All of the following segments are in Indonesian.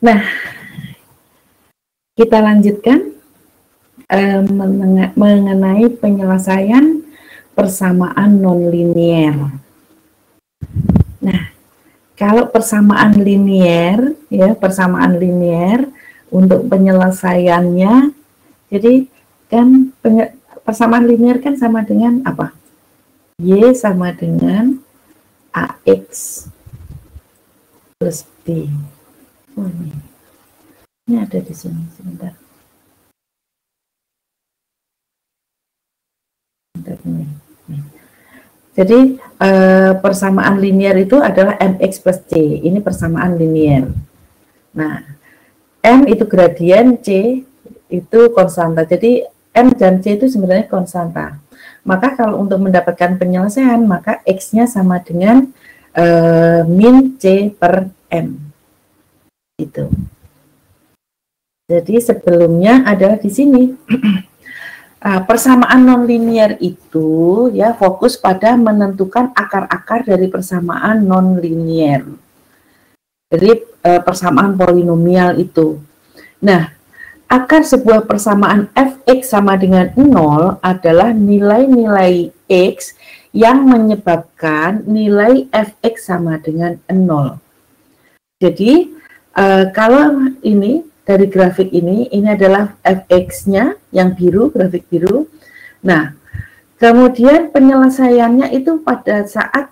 Nah, kita lanjutkan mengenai penyelesaian persamaan nonlinier. Nah, kalau persamaan linier, ya persamaan linier untuk penyelesaiannya, jadi kan persamaan linier kan sama dengan apa? Y sama dengan AX plus B. Oh, ini ada di sini sebentar. Jadi persamaan linier itu adalah mx plus c. Ini persamaan linier. Nah, m itu gradien, c itu konstanta. Jadi m dan c itu sebenarnya konstanta. Maka kalau untuk mendapatkan penyelesaian, maka x-nya sama dengan min c per m. Itu. Jadi sebelumnya adalah di sini. Persamaan nonlinier itu ya fokus pada menentukan akar-akar dari persamaan nonlinier. Jadi persamaan polinomial itu. Nah, akar sebuah persamaan fx sama dengan 0 adalah nilai-nilai x yang menyebabkan nilai fx sama dengan 0. Jadi kalau ini dari grafik ini adalah fx-nya yang biru, grafik biru. Nah, kemudian penyelesaiannya itu pada saat,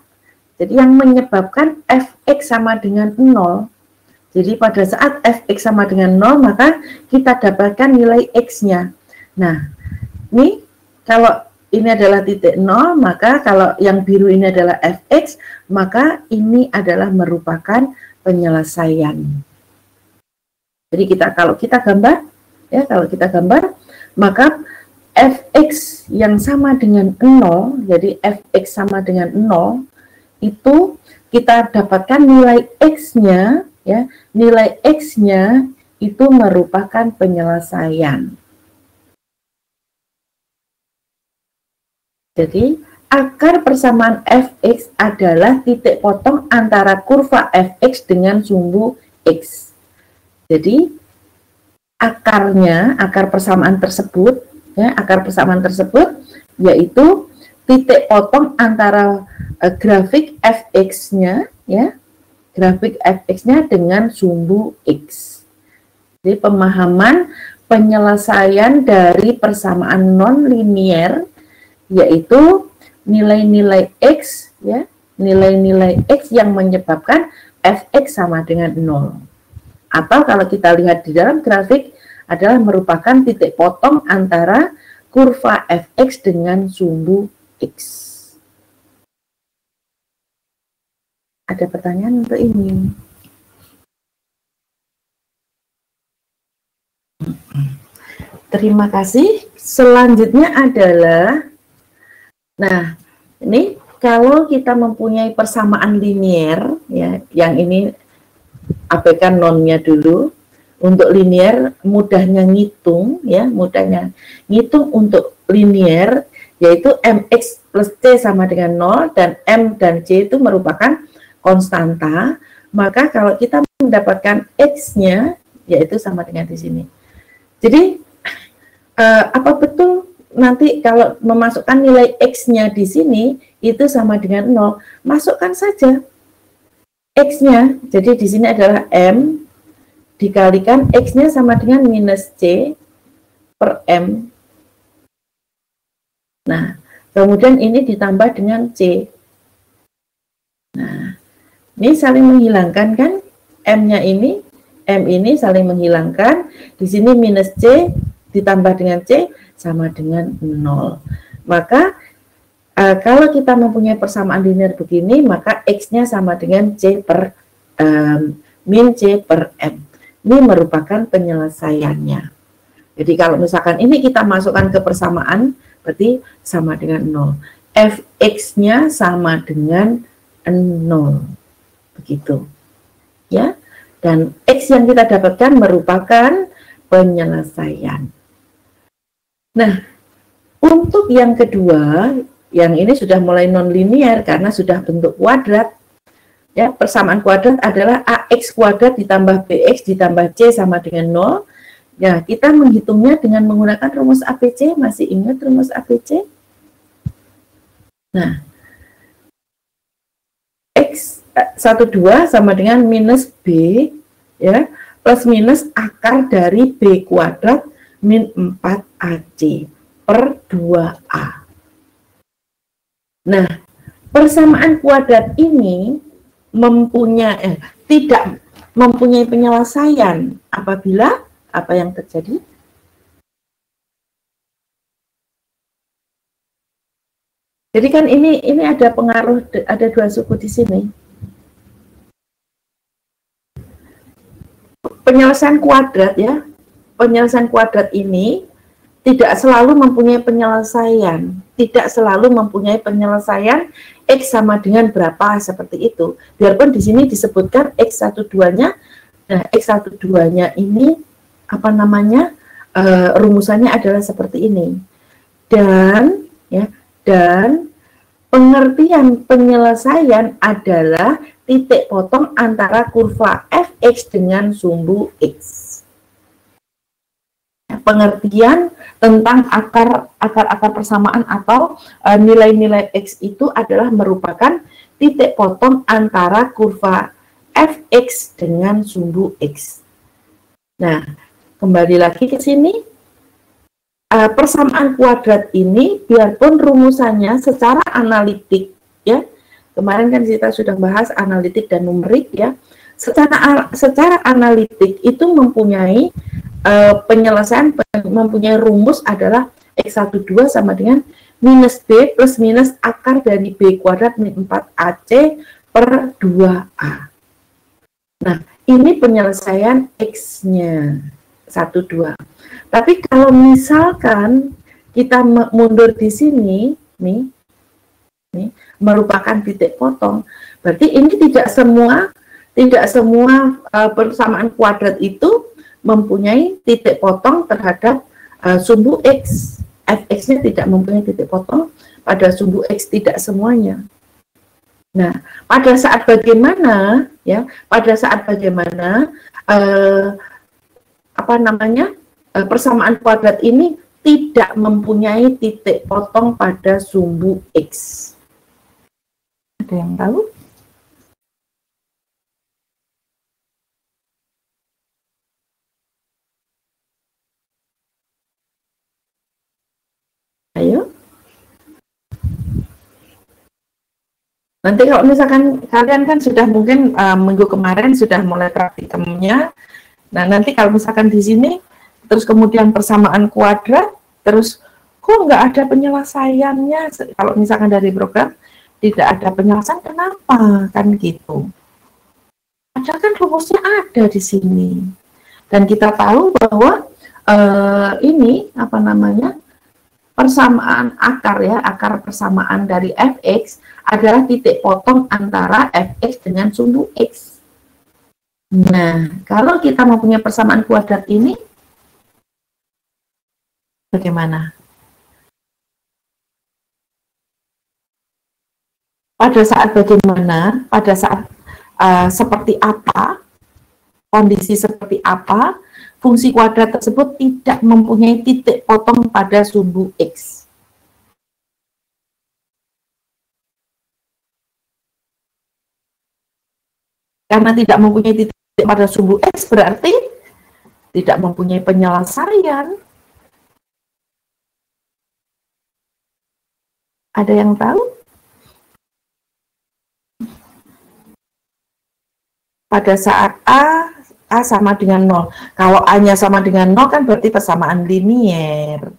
jadi yang menyebabkan fx sama dengan 0. Jadi pada saat fx sama dengan 0, maka kita dapatkan nilai x-nya. Nah, ini kalau ini adalah titik 0, maka kalau yang biru ini adalah fx, maka ini adalah merupakan penyelesaian. Jadi kalau kita gambar, maka fx yang sama dengan 0, jadi fx sama dengan 0, itu kita dapatkan nilai x-nya, ya, nilai x-nya itu merupakan penyelesaian. Jadi akar persamaan fx adalah titik potong antara kurva fx dengan sumbu x. Jadi akar persamaan tersebut, ya, akar persamaan tersebut yaitu titik potong antara grafik fx-nya, ya, grafik fx-nya dengan sumbu x. Jadi pemahaman penyelesaian dari persamaan nonlinier yaitu nilai-nilai x, ya, nilai-nilai x yang menyebabkan fx sama dengan 0. Atau kalau kita lihat di dalam grafik adalah merupakan titik potong antara kurva fx dengan sumbu x. Ada pertanyaan untuk ini? Terima kasih. Selanjutnya adalah, nah ini kalau kita mempunyai persamaan linier, ya, yang ini abaikan nonnya dulu. Untuk linier mudahnya ngitung, ya, mudahnya ngitung untuk linier yaitu mx plus c sama dengan 0 dan m dan c itu merupakan konstanta. Maka kalau kita mendapatkan x-nya yaitu sama dengan di sini. Jadi apa betul nanti kalau memasukkan nilai x-nya di sini itu sama dengan 0, masukkan saja x-nya. Jadi di sini adalah m dikalikan x-nya sama dengan minus c per m. Nah, kemudian ini ditambah dengan c. Nah, ini saling menghilangkan kan? M-nya ini, m ini saling menghilangkan. Di sini minus c ditambah dengan c sama dengan 0. Maka kalau kita mempunyai persamaan linear begini, maka x-nya sama dengan c per min c per m. Ini merupakan penyelesaiannya. Jadi kalau misalkan ini kita masukkan ke persamaan, berarti sama dengan 0. Fx-nya sama dengan 0. Begitu. Ya. Dan x yang kita dapatkan merupakan penyelesaian. Nah, untuk yang kedua, yang ini sudah mulai nonlinier karena sudah bentuk kuadrat. Ya, persamaan kuadrat adalah AX kuadrat ditambah BX ditambah C sama dengan 0. Ya, kita menghitungnya dengan menggunakan rumus ABC. Masih ingat rumus ABC? Nah, X 12 sama dengan minus B, ya, plus minus akar dari B kuadrat min 4AC per 2A. Nah, persamaan kuadrat ini tidak mempunyai penyelesaian apabila apa yang terjadi? Jadi kan ini ada pengaruh, ada dua suku di sini. Penyelesaian kuadrat ya, penyelesaian kuadrat ini tidak selalu mempunyai penyelesaian, tidak selalu mempunyai penyelesaian X sama dengan berapa seperti itu. Biarpun di sini disebutkan X12-nya, nah X12-nya ini apa namanya, rumusannya adalah seperti ini. Dan ya, dan pengertian penyelesaian adalah titik potong antara kurva fx dengan sumbu x. Pengertian tentang akar persamaan atau nilai-nilai x itu adalah merupakan titik potong antara kurva fx dengan sumbu x. Nah, kembali lagi ke sini. Persamaan kuadrat ini biarpun rumusannya secara analitik ya, kemarin kan kita sudah bahas analitik dan numerik ya, secara analitik itu mempunyai penyelesaian, mempunyai rumus adalah X12 sama dengan minus B plus minus akar dari B kuadrat min 4AC per 2A. Nah, ini penyelesaian X-nya 12. Tapi kalau misalkan kita mundur di sini, nih, merupakan titik potong, berarti ini tidak semua persamaan kuadrat itu mempunyai titik potong terhadap sumbu X. Fx-nya tidak mempunyai titik potong pada sumbu X, tidak semuanya. Nah, pada saat bagaimana, ya, apa namanya, persamaan kuadrat ini tidak mempunyai titik potong pada sumbu X. Ada yang tahu? Ayo. Nanti kalau misalkan kalian kan sudah mungkin minggu kemarin sudah mulai praktikumnya. Nah, nanti kalau misalkan di sini terus kemudian persamaan kuadrat, terus kok nggak ada penyelesaiannya? Kalau misalkan dari program tidak ada penyelesaian, kenapa? Kan gitu. Padahal kan rumusnya ada di sini. Dan kita tahu bahwa ini apa namanya, persamaan akar ya, akar persamaan dari fx adalah titik potong antara fx dengan sumbu x. Nah, kalau kita mempunyai persamaan kuadrat ini, bagaimana? Pada saat bagaimana? Pada saat seperti apa? Kondisi seperti apa? Fungsi kuadrat tersebut tidak mempunyai titik potong pada sumbu X. Karena tidak mempunyai titik pada sumbu X, berarti tidak mempunyai penyelesaian. Ada yang tahu? Pada saat A sama dengan 0. Kalau A-nya sama dengan 0 kan berarti persamaan linier.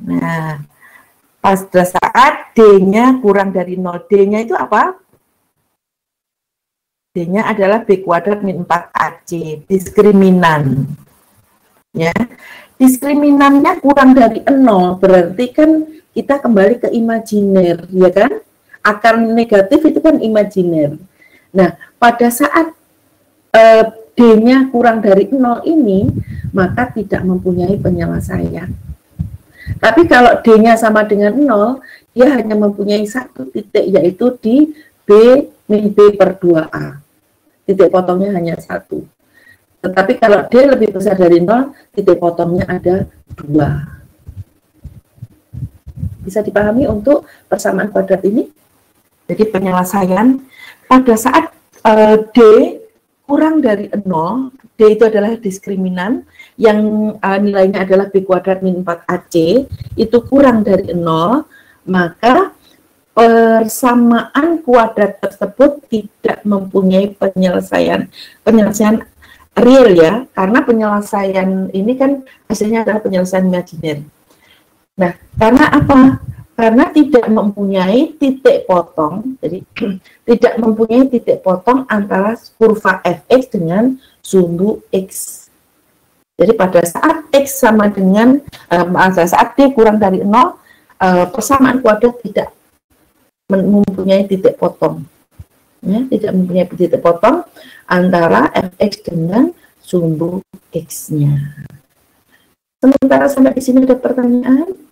Nah, pada saat D-nya kurang dari 0. D-nya itu apa? D-nya adalah B kuadrat min 4AC, diskriminan. Ya. Diskriminannya kurang dari 0, berarti kan kita kembali ke imajiner, ya kan? Akar negatif itu kan imajiner. Nah, pada saat D-nya kurang dari 0 ini, maka tidak mempunyai penyelesaian. Tapi kalau D-nya sama dengan 0, dia hanya mempunyai satu titik, yaitu di B min B per 2A. Titik potongnya hanya satu. Tetapi kalau D lebih besar dari 0, titik potongnya ada 2. Bisa dipahami untuk persamaan kuadrat ini? Jadi penyelesaian pada saat D kurang dari 0, D itu adalah diskriminan yang nilainya adalah B kuadrat min 4AC, itu kurang dari 0, maka persamaan kuadrat tersebut tidak mempunyai penyelesaian real ya, karena penyelesaian ini kan hasilnya adalah penyelesaian imajiner. Nah, karena apa? Karena tidak mempunyai titik potong, jadi tidak mempunyai titik potong antara kurva fx dengan sumbu x. Jadi pada saat x sama dengan saat D kurang dari 0, persamaan kuadrat tidak mempunyai titik potong, ya, tidak mempunyai titik potong antara fx dengan sumbu x-nya. Sementara sampai di sini ada pertanyaan?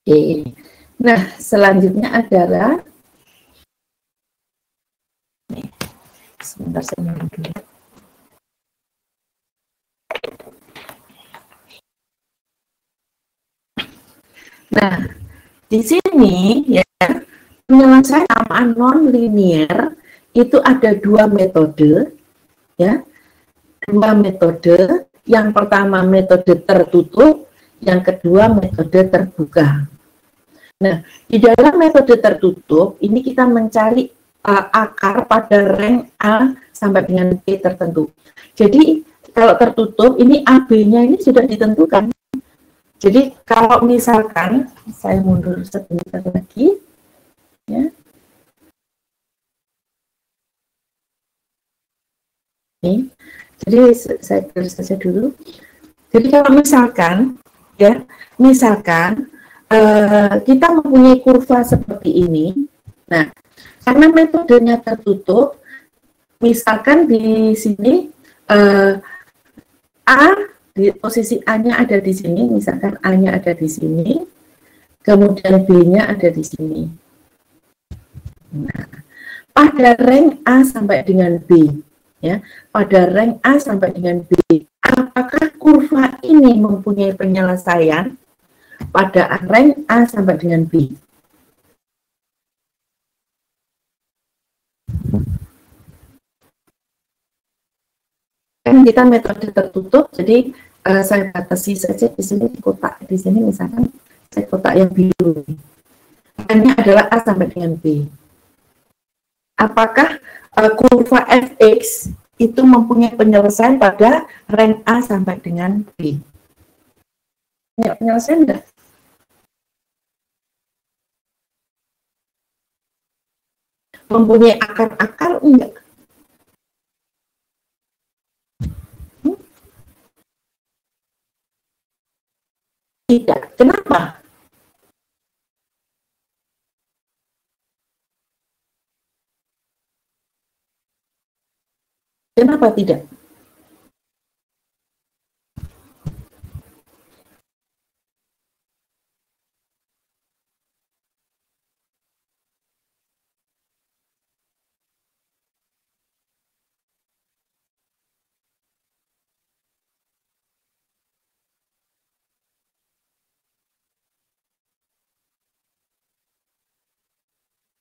Oke. Nah, selanjutnya adalah sebentar saya dulu. Nah, di sini ya penyelesaian samaan non linier itu ada dua metode, ya, dua metode. Yang pertama metode tertutup, yang kedua metode terbuka. Nah, di dalam metode tertutup ini kita mencari akar pada rank A sampai dengan B tertentu. Jadi kalau tertutup ini AB-nya ini sudah ditentukan. Jadi kalau misalkan saya mundur sebentar lagi, ya. Oke. Jadi saya tulis saja dulu. Jadi kalau misalkan, ya, misalkan kita mempunyai kurva seperti ini. Nah, karena metodenya tertutup, misalkan di sini A, di posisi A-nya ada di sini, misalkan A-nya ada di sini, kemudian B-nya ada di sini. Nah, pada rank A sampai dengan B, ya, pada rank A sampai dengan B, apakah kurva ini mempunyai penyelesaian pada rank A sampai dengan B? Kan kita metode tertutup, jadi saya batasi saja di sini di kotak di sini, misalkan saya kotak yang biru. Rank-nya adalah A sampai dengan B. Apakah kurva fx itu mempunyai penyelesaian pada rank A sampai dengan B? Ya, penyelesaian enggak? Mempunyai akar-akar enggak? Tidak. Kenapa? Kenapa tidak?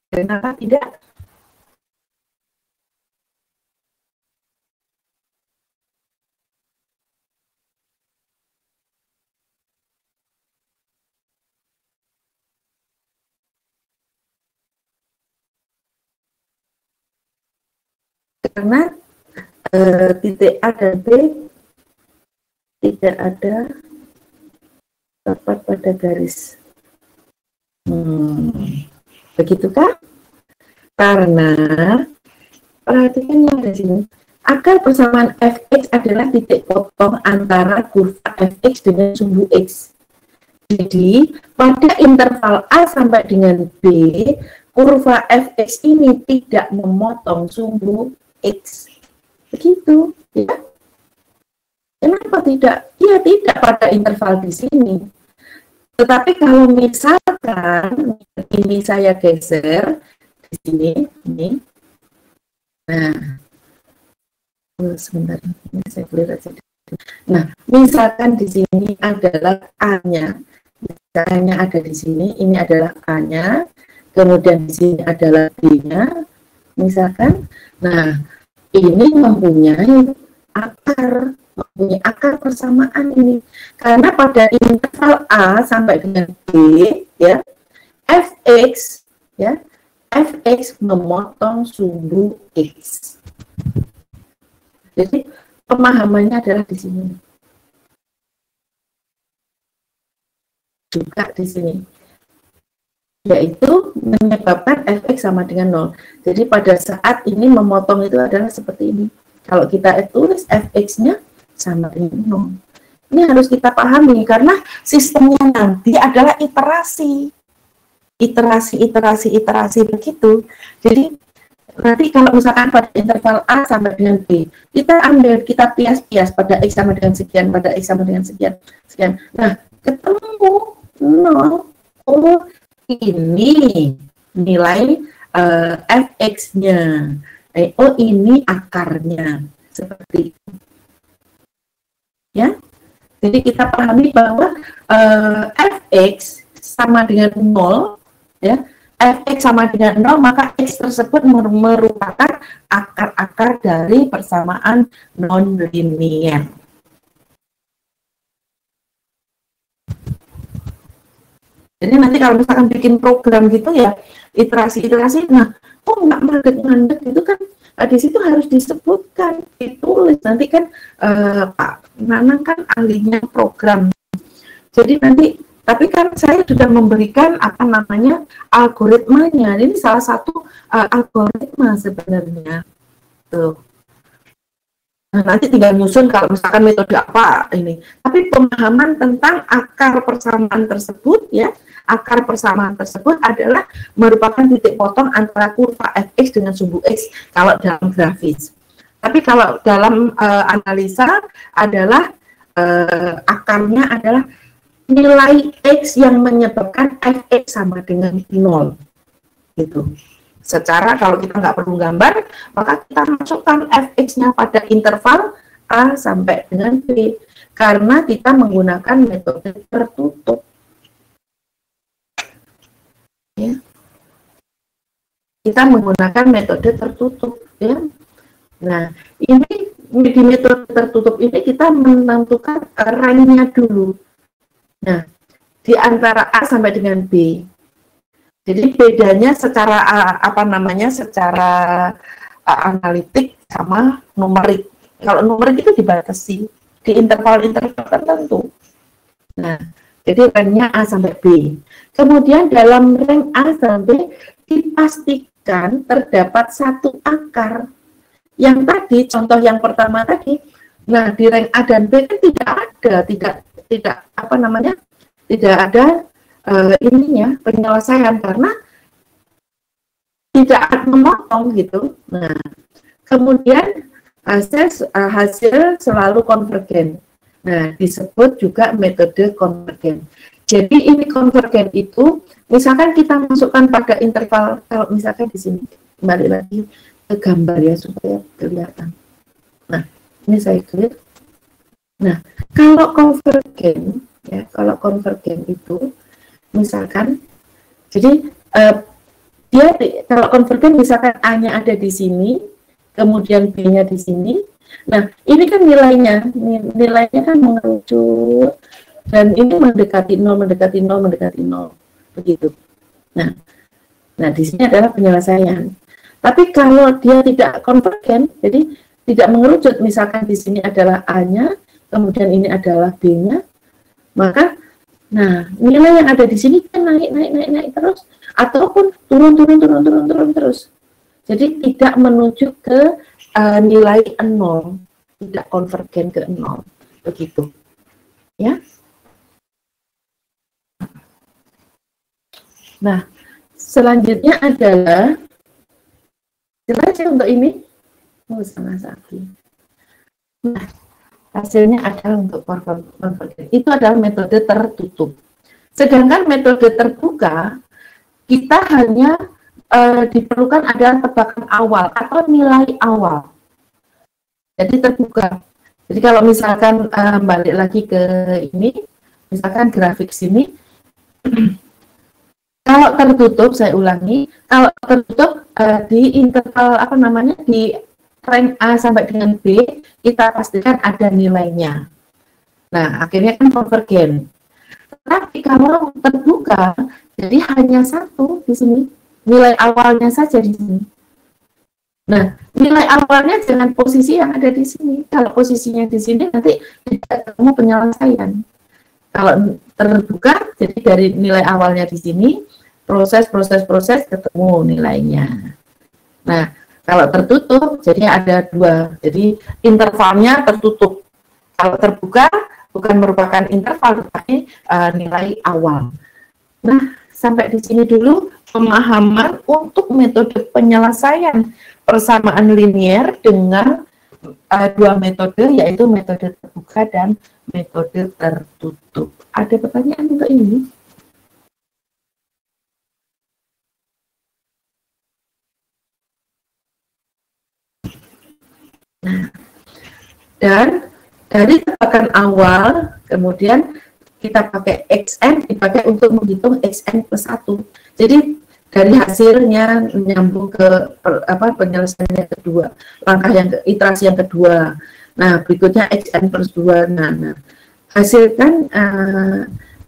Kenapa tidak? Karena titik A dan B tidak ada tepat pada garis. Begitukah? Karena perhatikan yang di sini, akar persamaan fx adalah titik potong antara kurva fx dengan sumbu x. Jadi pada interval A sampai dengan B, kurva fx ini tidak memotong sumbu x. Begitu, ya. Kenapa tidak? Ya tidak pada interval di sini. Tetapi kalau misalkan ini saya geser di sini, ini. Nah, sebentar, ini saya clear aja. Nah, misalkan di sini adalah A-nya. Misalnya ada di sini, ini adalah A-nya. Kemudian di sini adalah B-nya. Misalkan, nah, ini mempunyai akar persamaan ini, karena pada interval A sampai dengan B, ya, fx, ya, fx memotong sumbu x. Jadi pemahamannya adalah di sini, juga di sini, yaitu menyebabkan fx sama dengan 0. Jadi pada saat ini memotong itu adalah seperti ini. Kalau kita tulis fx-nya sama dengan 0. Ini harus kita pahami karena sistemnya nanti adalah iterasi begitu. Jadi nanti kalau misalkan pada interval A sampai dengan B, kita pias-pias pada x sama dengan sekian, pada x sama dengan sekian. Nah, ketemu 0. Oh, ini nilai fx-nya. Oh, ini akarnya. Seperti itu. Ya, jadi kita pahami bahwa fx sama dengan 0, ya, fx sama dengan 0, maka x tersebut merupakan akar-akar dari persamaan non-linear. Jadi nanti kalau misalkan bikin program gitu ya, iterasi, nah, kok nggak mandek itu kan di situ harus disebutkan, ditulis. Nanti kan Pak Nanang kan ahlinya program. Jadi nanti, tapi kan saya sudah memberikan apa namanya algoritmanya. Ini salah satu algoritma sebenarnya. Tuh. Nah, nanti tinggal nyusun kalau misalkan metode apa ini. Tapi pemahaman tentang akar persamaan tersebut, ya, akar persamaan tersebut adalah merupakan titik potong antara kurva fx dengan sumbu x kalau dalam grafis. Tapi kalau dalam analisa adalah akarnya adalah nilai x yang menyebabkan fx sama dengan 0. Gitu. Secara kalau kita nggak perlu gambar, maka kita masukkan fx-nya pada interval A sampai dengan B, karena kita menggunakan metode tertutup. Ya. Kita menggunakan metode tertutup. Ya. Nah, ini di metode tertutup ini kita menentukan range-nya dulu. Nah, di antara A sampai dengan B. Jadi bedanya secara secara analitik sama numerik. Kalau numerik itu dibatasi di interval-interval tertentu. Nah, jadi range-nya A sampai B. Kemudian dalam range A sampai B dipastikan terdapat satu akar. Yang tadi, contoh yang pertama tadi, nah di range A dan B kan tidak ada ininya penyelesaian karena tidak akan memotong gitu. Nah, kemudian hasil selalu konvergen. Nah, disebut juga metode konvergen. Jadi ini konvergen itu, misalkan kita masukkan pada interval, kalau misalkan di sini kembali lagi ke gambar ya supaya kelihatan. Nah, ini saya clear. Nah, kalau konvergen ya, kalau konvergen itu misalkan, jadi dia kalau konvergen misalkan A-nya ada di sini, kemudian B-nya di sini. Nah, ini kan nilainya kan mengerucut dan ini mendekati 0 begitu. Nah di sini adalah penyelesaian. Tapi kalau dia tidak konvergen, jadi tidak mengerucut, misalkan di sini adalah A-nya, kemudian ini adalah B-nya, maka nah, nilai yang ada di sini kan naik terus, ataupun turun terus. Jadi tidak menuju ke nilai 0, tidak konvergen ke 0, begitu. Ya. Nah, Selanjutnya adalah, jelas ya untuk ini? Sama lagi. Nah, hasilnya adalah untuk konvergen. Itu adalah metode tertutup. Sedangkan metode terbuka, kita hanya diperlukan adalah tebakan awal atau nilai awal. Jadi terbuka. Jadi kalau misalkan balik lagi ke ini, misalkan grafik sini, kalau tertutup, saya ulangi, kalau tertutup di interval apa namanya, di rank A sampai dengan B, kita pastikan ada nilainya. Nah, akhirnya kan konvergen. Tapi kalau terbuka, jadi hanya satu di sini, nilai awalnya saja di sini. Nah, nilai awalnya dengan posisi yang ada di sini. Kalau posisinya di sini, nanti tidak ketemu penyelesaian. Kalau terbuka, jadi dari nilai awalnya di sini, proses ketemu nilainya. Nah, kalau tertutup, jadi ada dua. Jadi intervalnya tertutup. Kalau terbuka, bukan merupakan interval, tetapi nilai awal. Nah, sampai di sini dulu pemahaman untuk metode penyelesaian persamaan linier dengan dua metode, yaitu metode terbuka dan metode tertutup. Ada pertanyaan untuk ini? Nah, dan dari tebakan awal, kemudian kita pakai XN, dipakai untuk menghitung XN plus 1. Jadi dari hasilnya menyambung ke penyelesaian yang kedua, langkah yang iterasi yang kedua. Nah, berikutnya XN plus 2. Nah,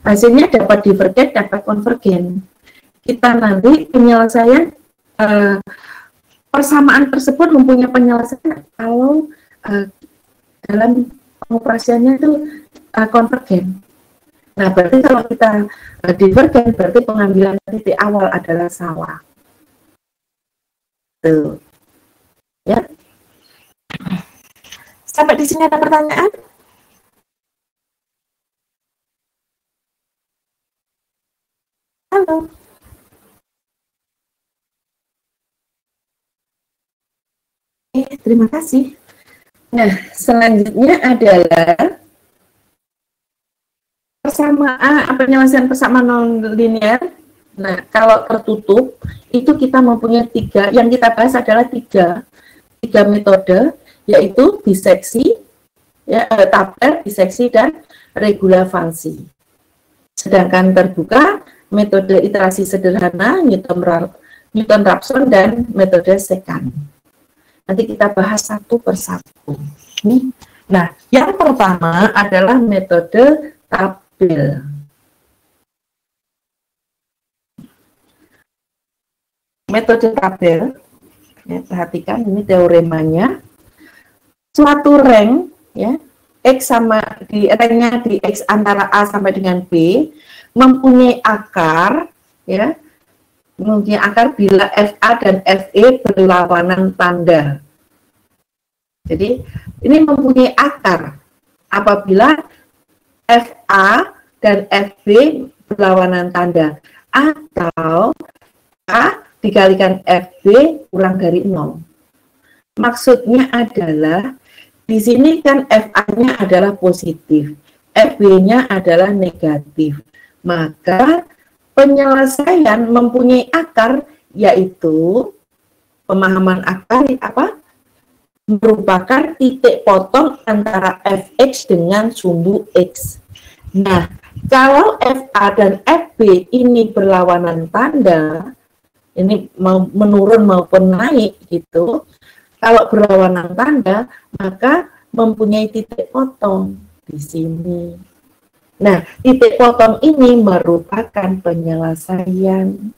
hasilnya dapat divergen, dapat konvergen. Kita nanti penyelesaian persamaan tersebut mempunyai penyelesaian kalau dalam pengoperasiannya itu konvergen. Nah, berarti kalau kita divergen, berarti pengambilan titik awal adalah salah. Tuh. Ya. Sampai di sini ada pertanyaan? Halo. Terima kasih. Nah, selanjutnya adalah penyelesaian persamaan non-linear. Nah, kalau tertutup, itu kita mempunyai tiga, yang kita bahas adalah tiga metode, yaitu biseksi, ya, tabel, biseksi, dan regulavansi. Sedangkan terbuka, metode iterasi sederhana, Newton-Raphson, dan metode sekant. Nanti kita bahas satu persatu. Nah, yang pertama adalah metode tabel. Metode tabel, ya, perhatikan ini teoremanya. Suatu rank, ya, X sama di ranknya di X antara A sampai dengan B mempunyai akar, ya, mempunyai akar bila FA dan FE berlawanan tanda. Jadi ini mempunyai akar apabila FA dan FB berlawanan tanda atau A dikalikan FB kurang dari 0. Maksudnya adalah di sini kan FA-nya adalah positif, FB-nya adalah negatif. Maka penyelesaian mempunyai akar, yaitu pemahaman akar apa? Merupakan titik potong antara Fx dengan sumbu X. Nah, kalau FA dan FB ini berlawanan tanda, ini mau menurun maupun naik gitu, kalau berlawanan tanda, maka mempunyai titik potong di sini. Nah, titik potong ini merupakan penyelesaian.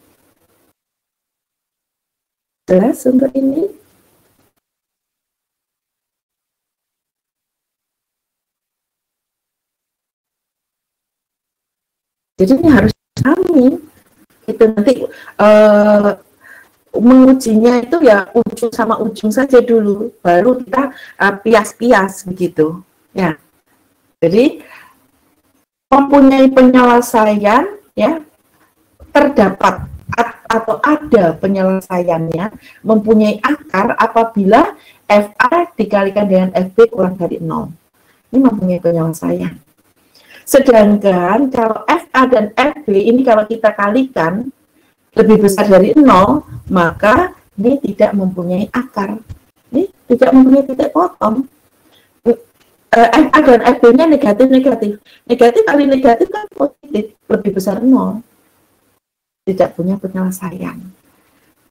Jelas untuk ini? Jadi ini harus kami itu nanti mengujinya itu ya ujung sama ujung saja dulu, baru kita pias-pias begitu. Ya, jadi mempunyai penyelesaian, ya, terdapat atau ada penyelesaiannya mempunyai akar apabila FA dikalikan dengan FB kurang dari 0. Ini mempunyai penyelesaian. Sedangkan kalau FA dan FB ini kalau kita kalikan lebih besar dari 0, maka ini tidak mempunyai akar. Ini tidak mempunyai titik potong. FA dan FB-nya negatif-negatif. Negatif kali negatif kan positif, lebih besar 0. Tidak punya penyelesaian.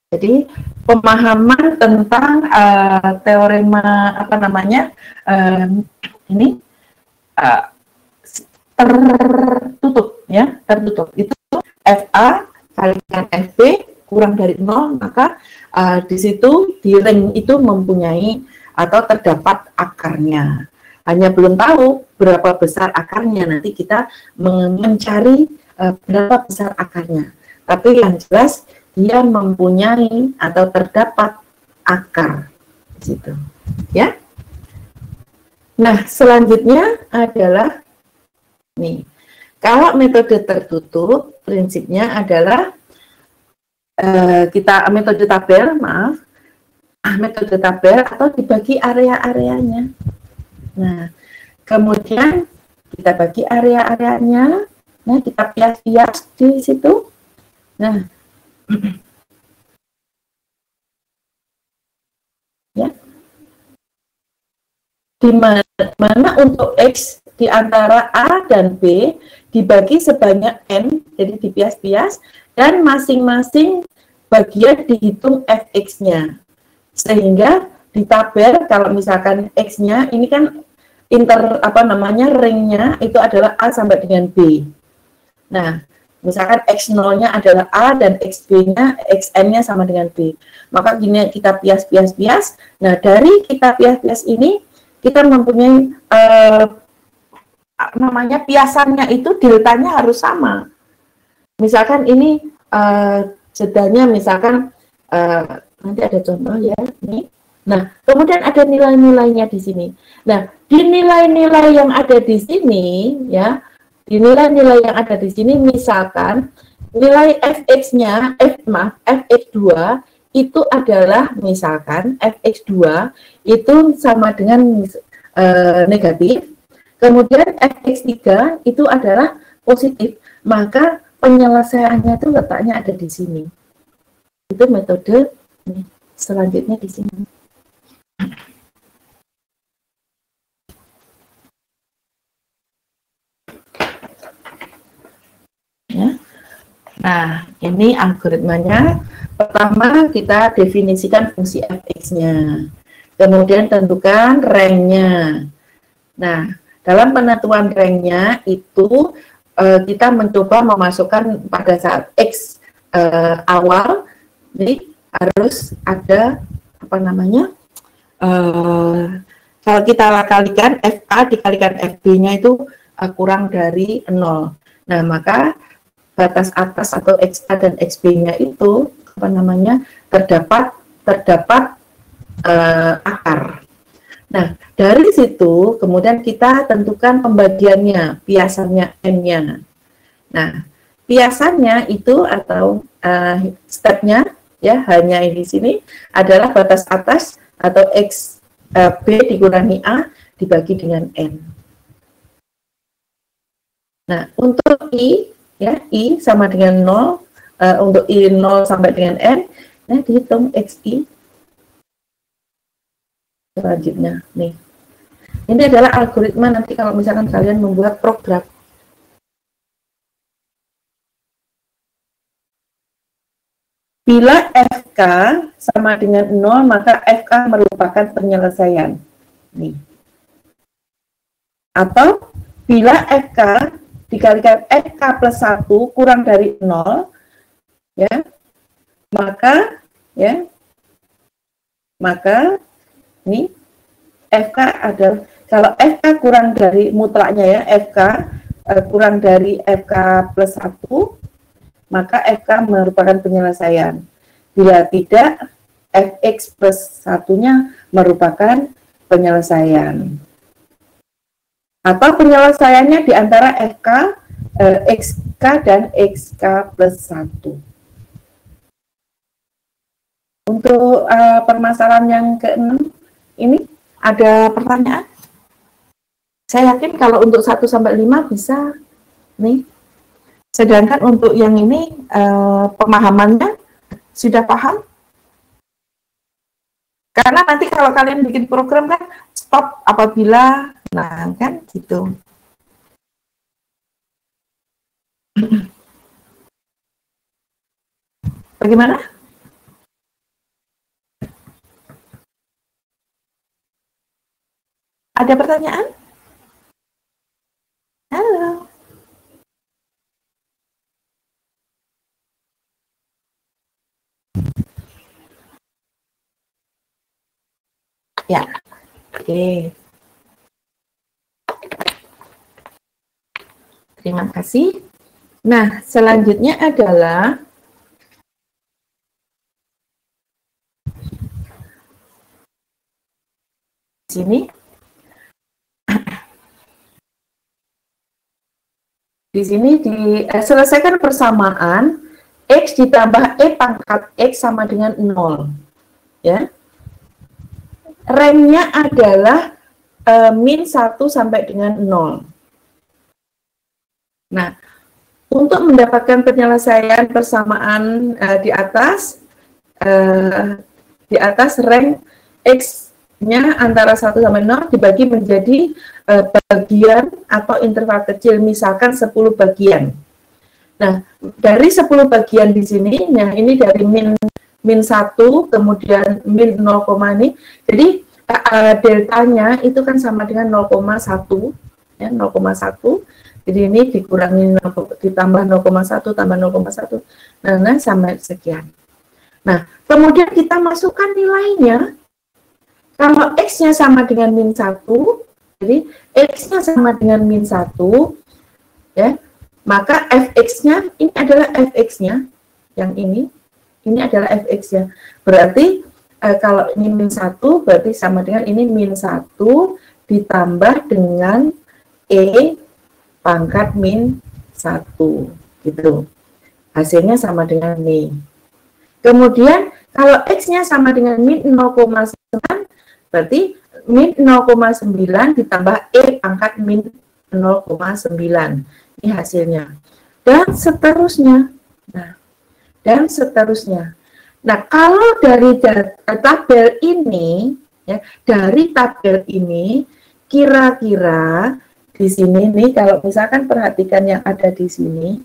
Jadi pemahaman tentang teorema ini tertutup ya, tertutup. Itu FA kalikan FB kurang dari 0, maka di situ di ring itu mempunyai atau terdapat akarnya. Hanya belum tahu berapa besar akarnya, nanti kita mencari berapa besar akarnya. Tapi yang jelas dia mempunyai atau terdapat akar di situ, ya. Nah, selanjutnya adalah nih. Kalau metode tertutup, prinsipnya adalah kita metode tabel, metode tabel atau dibagi area-areanya. Nah, kemudian kita bagi area-areanya, nah kita pias-pias di situ. Nah, ya, di mana untuk X di antara A dan B dibagi sebanyak N, jadi dipias-pias, dan masing-masing bagian dihitung Fx-nya. Sehingga di tabel kalau misalkan X-nya ini kan ringnya itu adalah A sampai dengan B. Nah, misalkan X0-nya adalah A dan XB-nya, XN-nya sama dengan B. Maka gini kita pias-pias-pias. Nah, dari kita pias-pias ini kita mempunyai piasannya itu deltanya harus sama. Misalkan ini jedanya misalkan nanti ada contoh ya, nih. Nah, kemudian ada nilai-nilainya di sini. Nah, di nilai-nilai yang ada di sini ya, di nilai-nilai yang ada di sini misalkan nilai Fx-nya, Fx2 itu adalah misalkan Fx2 itu sama dengan negatif. Kemudian Fx3 itu adalah positif, maka penyelesaiannya itu letaknya ada di sini. Itu metode selanjutnya di sini. Ya. Nah, ini algoritmanya. Pertama, kita definisikan fungsi Fx-nya. Kemudian tentukan rank-nya. Nah, dalam penentuan rank-nya itu kita mencoba memasukkan pada saat X awal, jadi harus ada kalau kita kalikan FA dikalikan FB-nya itu kurang dari 0. Nah, maka batas atas atau XA dan XB-nya itu terdapat akar. Nah, dari situ kemudian kita tentukan pembagiannya, piasannya N-nya. Nah, piasannya itu atau stepnya ya hanya di sini adalah batas atas atau XB dikurangi A dibagi dengan N. Nah, untuk I ya, I sama dengan 0, untuk I 0 sampai dengan N, nah dihitung XI. Selanjutnya, nih. Ini adalah algoritma nanti kalau misalkan kalian membuat program. Bila FK sama dengan 0, maka FK merupakan penyelesaian. Nih. Atau bila FK dikalikan FK plus 1 kurang dari 0, ya, maka ini FK adalah, kalau FK kurang dari mutlaknya ya, FK kurang dari FK plus 1, maka FK merupakan penyelesaian. Bila tidak, Fx plus 1-nya merupakan penyelesaian. Atau penyelesaiannya di antara FK, XK dan XK plus 1. Untuk permasalahan yang ke-6 ini ada pertanyaan? Saya yakin kalau untuk 1 sampai 5 bisa nih. Sedangkan untuk yang ini pemahamannya sudah paham? Karena nanti kalau kalian bikin program kan stop apabila, nah kan gitu. Bagaimana? Ada pertanyaan? Halo. Ya, oke. Terima kasih. Nah, selanjutnya adalah sini. Di sini diselesaikan persamaan X ditambah E pangkat X sama dengan 0. Ya. Remnya adalah min 1 sampai dengan 0. Nah, untuk mendapatkan penyelesaian persamaan di atas rem X-nya antara 1 sampai 0 dibagi menjadi bagian atau interval kecil, misalkan 10 bagian. Nah, dari 10 bagian di sini, nah ini dari min 1, kemudian min 0, ini, jadi deltanya itu kan sama dengan 0,1, ya, 0,1. Jadi ini dikurangi ditambah 0,1 tambah 0,1, nah sama sekian. Nah, kemudian kita masukkan nilainya. Kalau X-nya sama dengan min 1, jadi X-nya sama dengan min 1, ya, maka Fx-nya, ini adalah Fx-nya, yang ini adalah Fx-nya. Berarti kalau ini min 1, berarti sama dengan ini min 1 ditambah dengan E pangkat min 1, gitu. Hasilnya sama dengan ini. Kemudian, kalau X-nya sama dengan min 0,9, berarti min 0,9 ditambah E pangkat min 0,9. Ini hasilnya. Dan seterusnya. Nah, dan seterusnya. Nah, kalau dari tabel ini, ya, dari tabel ini, kira-kira di sini nih, kalau misalkan perhatikan yang ada di sini,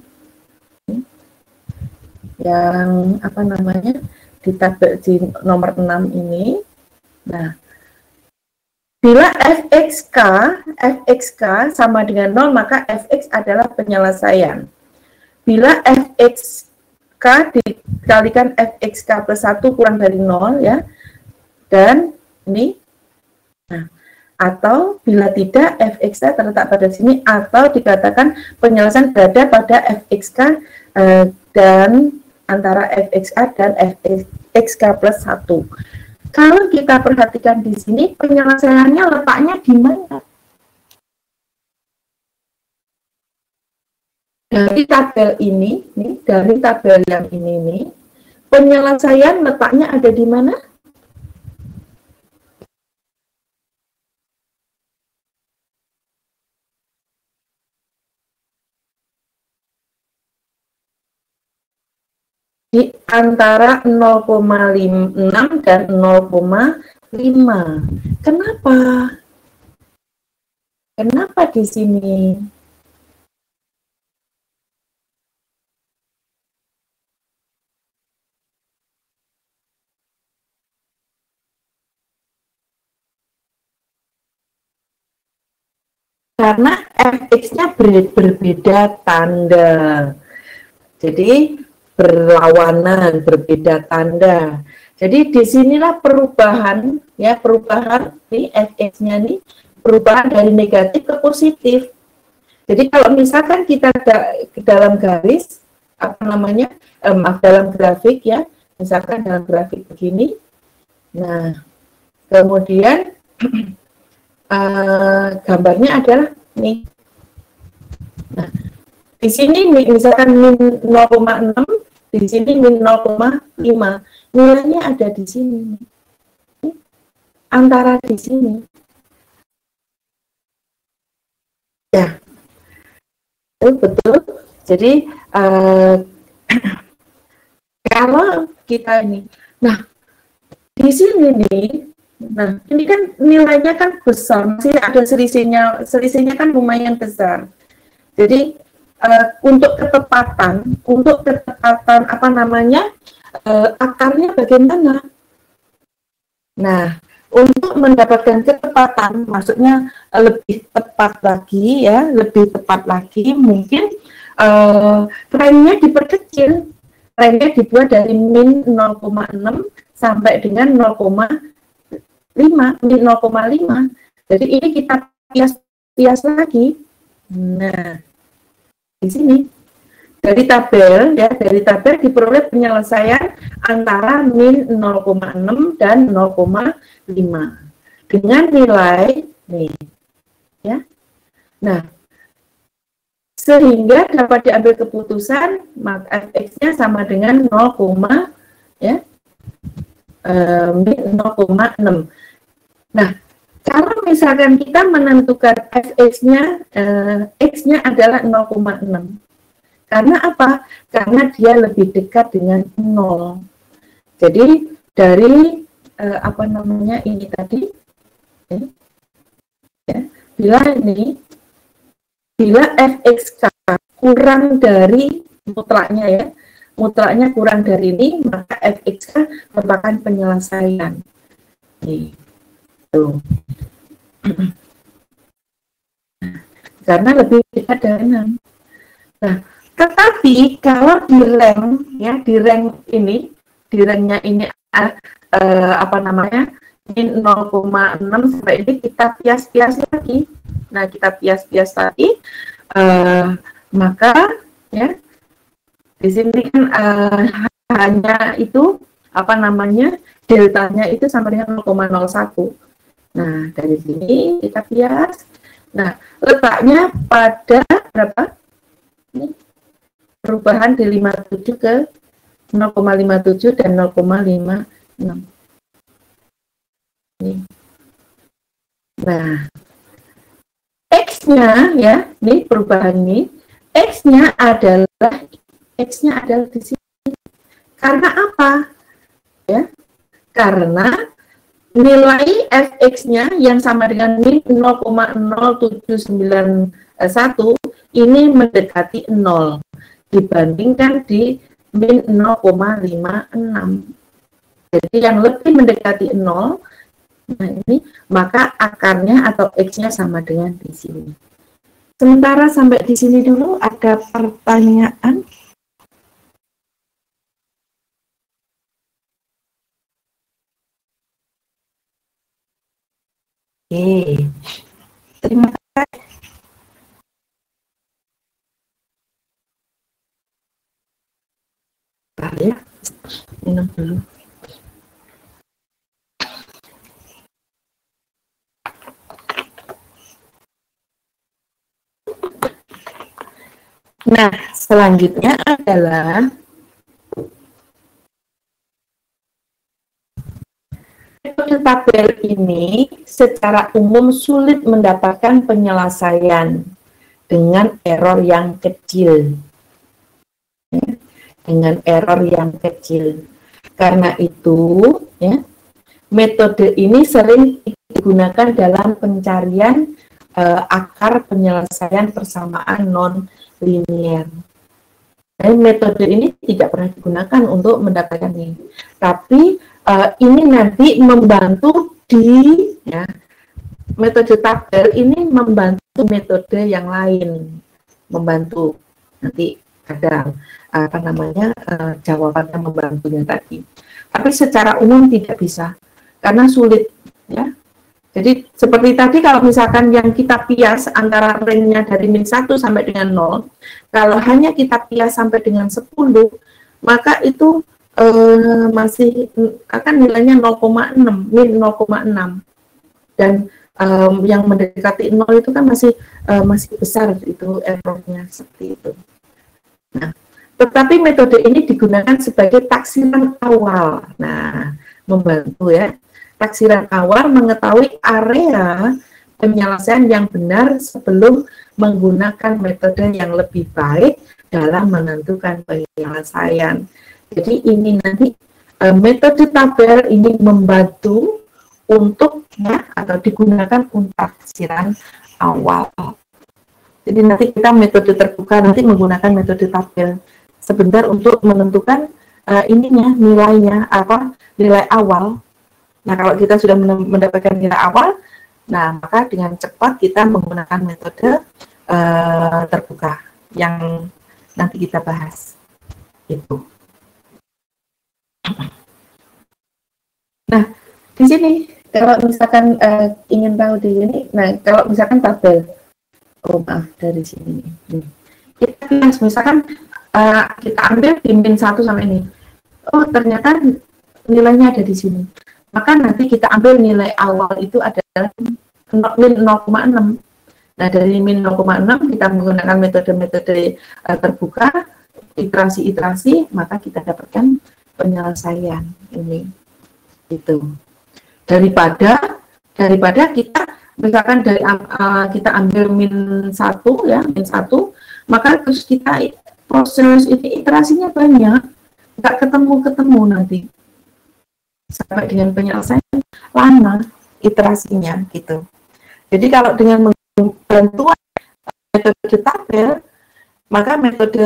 yang apa namanya, di tabel di nomor 6 ini, nah, bila fxk sama dengan 0, maka fx adalah penyelesaian. Bila fxk dikalikan fxk plus 1 kurang dari 0, ya, dan ini, nah, atau bila tidak fxk terletak pada sini, atau dikatakan penyelesaian berada pada fxk dan antara fxk dan fxk plus 1. Kalau kita perhatikan di sini, penyelesaiannya letaknya di mana? Dari tabel ini, nih, dari tabel yang ini nih, penyelesaian letaknya ada di mana? Di antara 0,6 dan 0,5. Kenapa? Kenapa di sini? Karena fx-nya berbeda tanda. Jadi berlawanan, berbeda tanda. Jadi disinilah perubahan, ya, perubahan di fx-nya nih, perubahan dari negatif ke positif. Jadi kalau misalkan kita dalam garis, apa namanya, dalam grafik, ya, misalkan dalam grafik begini, nah, kemudian gambarnya adalah nih. Nah, di sini misalkan min 0,6, di sini min 0,5. Nilainya ada di sini. Antara di sini. Ya, betul. Jadi kalau kita ini, nah di sini nih, nah ini kan nilainya kan besar, masih ada selisihnya kan lumayan besar. Jadi untuk ketepatan apa namanya akarnya bagaimana? Nah, untuk mendapatkan ketepatan, maksudnya lebih tepat lagi ya, lebih tepat lagi mungkin range-nya diperkecil. Range-nya dibuat dari min 0,6 sampai dengan 0,5, min 0,5. Jadi ini kita pias lagi. Nah, di sini dari tabel diperoleh penyelesaian antara min 0,6 dan 0,5 dengan nilai nih ya. Nah, sehingga dapat diambil keputusan maka fx-nya sama dengan 0, ya min 0,6. Nah, kalau misalkan kita menentukan fx-nya x-nya adalah 0,6. Karena apa? Karena dia lebih dekat dengan 0. Jadi dari apa namanya ini tadi, ya, bila fxk kurang dari mutlaknya ya, mutlaknya kurang dari ini, maka fxk merupakan penyelesaian. Tuh. Karena lebih dekat dengan 6. Nah, tetapi kalau di rank ya, di ranknya ini apa namanya min 0,6 sampai ini kita pias-pias lagi. Nah, kita pias-pias lagi, maka ya di sini kan hanya itu apa namanya deltanya itu sama dengan 0,01. Nah, dari sini kita pias. Nah, letaknya pada berapa? Ini perubahan di 57 ke 0,57 dan 0,56. Nah, X-nya ya, ini perubahan ini, X-nya adalah di sini. Karena apa? Ya, karena nilai fx-nya yang sama dengan min 0,0791 ini mendekati 0 dibandingkan di min 0,56. Jadi yang lebih mendekati 0, nah ini maka akarnya atau x-nya sama dengan di sini. Sementara sampai di sini dulu, ada pertanyaan? Oke, terima kasih. Ya, minum dulu. Nah, selanjutnya adalah metode tabel ini secara umum sulit mendapatkan penyelesaian dengan error yang kecil. Dengan error yang kecil. Karena itu, ya, metode ini sering digunakan dalam pencarian akar penyelesaian persamaan non-linier. Dan metode ini tidak pernah digunakan untuk mendapatkan ini. Tapi ini nanti membantu ya, metode tabel ini membantu metode yang lain, membantu nanti ada apa namanya jawabannya membantunya tadi. Tapi secara umum tidak bisa karena sulit ya. Jadi seperti tadi kalau misalkan yang kita pias antara range-nya dari min 1 sampai dengan 0, kalau hanya kita pias sampai dengan 10, maka itu masih akan nilainya 0,6, min 0,6. Dan yang mendekati 0 itu kan masih besar itu errornya seperti itu. Nah, Tetapi metode ini digunakan sebagai taksiran awal. Nah, membantu ya. Taksiran awal mengetahui area penyelesaian yang benar sebelum menggunakan metode yang lebih baik dalam menentukan penyelesaian. Jadi ini nanti metode tabel ini membantu untuk ya atau digunakan untuk taksiran awal. Jadi nanti kita metode terbuka nanti menggunakan metode tabel sebentar untuk menentukan ininya nilainya apa nilai awal. Nah kalau kita sudah mendapatkan nilai awal, nah maka dengan cepat kita menggunakan metode terbuka yang nanti kita bahas itu. Nah di sini kalau misalkan ingin tahu di sini, nah kalau misalkan tabel, oh maaf dari sini nih. Kita misalkan kita ambil di min 1 sampai ini. Oh, ternyata nilainya ada di sini. Maka nanti kita ambil nilai awal itu adalah min 0,6. Nah, dari min 0,6 kita menggunakan metode-metode terbuka, iterasi-iterasi, maka kita dapatkan penyelesaian ini. Itu. Daripada kita misalkan dari kita ambil min 1 ya, min 1, maka terus kita proses ini iterasinya banyak, nggak ketemu nanti sampai dengan penyelesaian lama iterasinya gitu. Jadi kalau dengan bantuan metode tabel, maka metode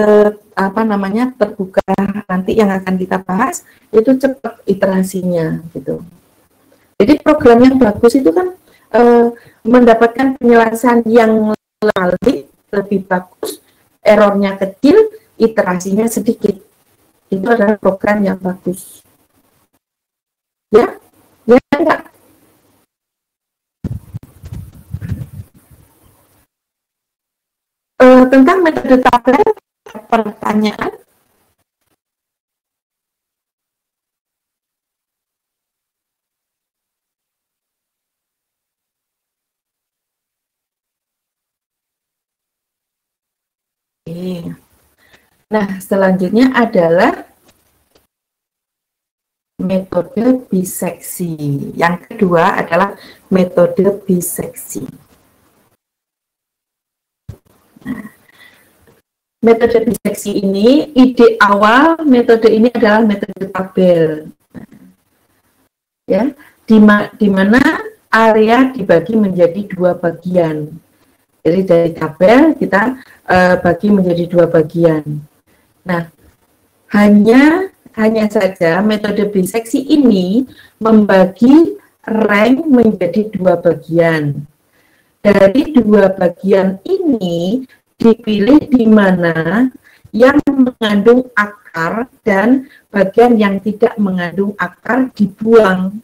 terbuka nanti yang akan kita bahas itu cepat iterasinya gitu. Jadi program yang bagus itu kan mendapatkan penyelesaian yang lebih bagus, errornya kecil, iterasinya sedikit. Itu adalah program yang bagus. Ya enggak? Tentang metode tabel, pertanyaan? Nah, selanjutnya adalah metode biseksi. Yang kedua adalah metode biseksi. Nah, metode biseksi ini, ide awal metode ini adalah metode tabel. Ya, di mana area dibagi menjadi dua bagian. Jadi dari tabel kita bagi menjadi dua bagian. Nah, hanya saja metode biseksi ini membagi rank menjadi dua bagian. Dari dua bagian ini dipilih di mana yang mengandung akar dan bagian yang tidak mengandung akar dibuang.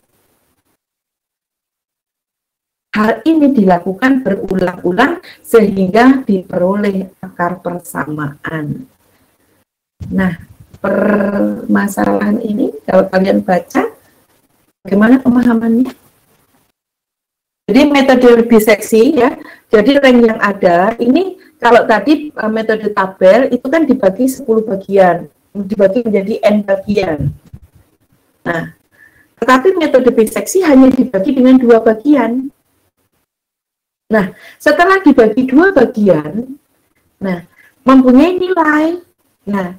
Hal ini dilakukan berulang-ulang sehingga diperoleh akar persamaan. Nah, permasalahan ini kalau kalian baca, bagaimana pemahamannya? Jadi metode biseksi ya, jadi rank yang ada, ini kalau tadi metode tabel itu kan dibagi 10 bagian, dibagi menjadi N bagian. Nah, tetapi metode biseksi hanya dibagi dengan 2 bagian. Nah, setelah dibagi 2 bagian, nah, mempunyai nilai. Nah,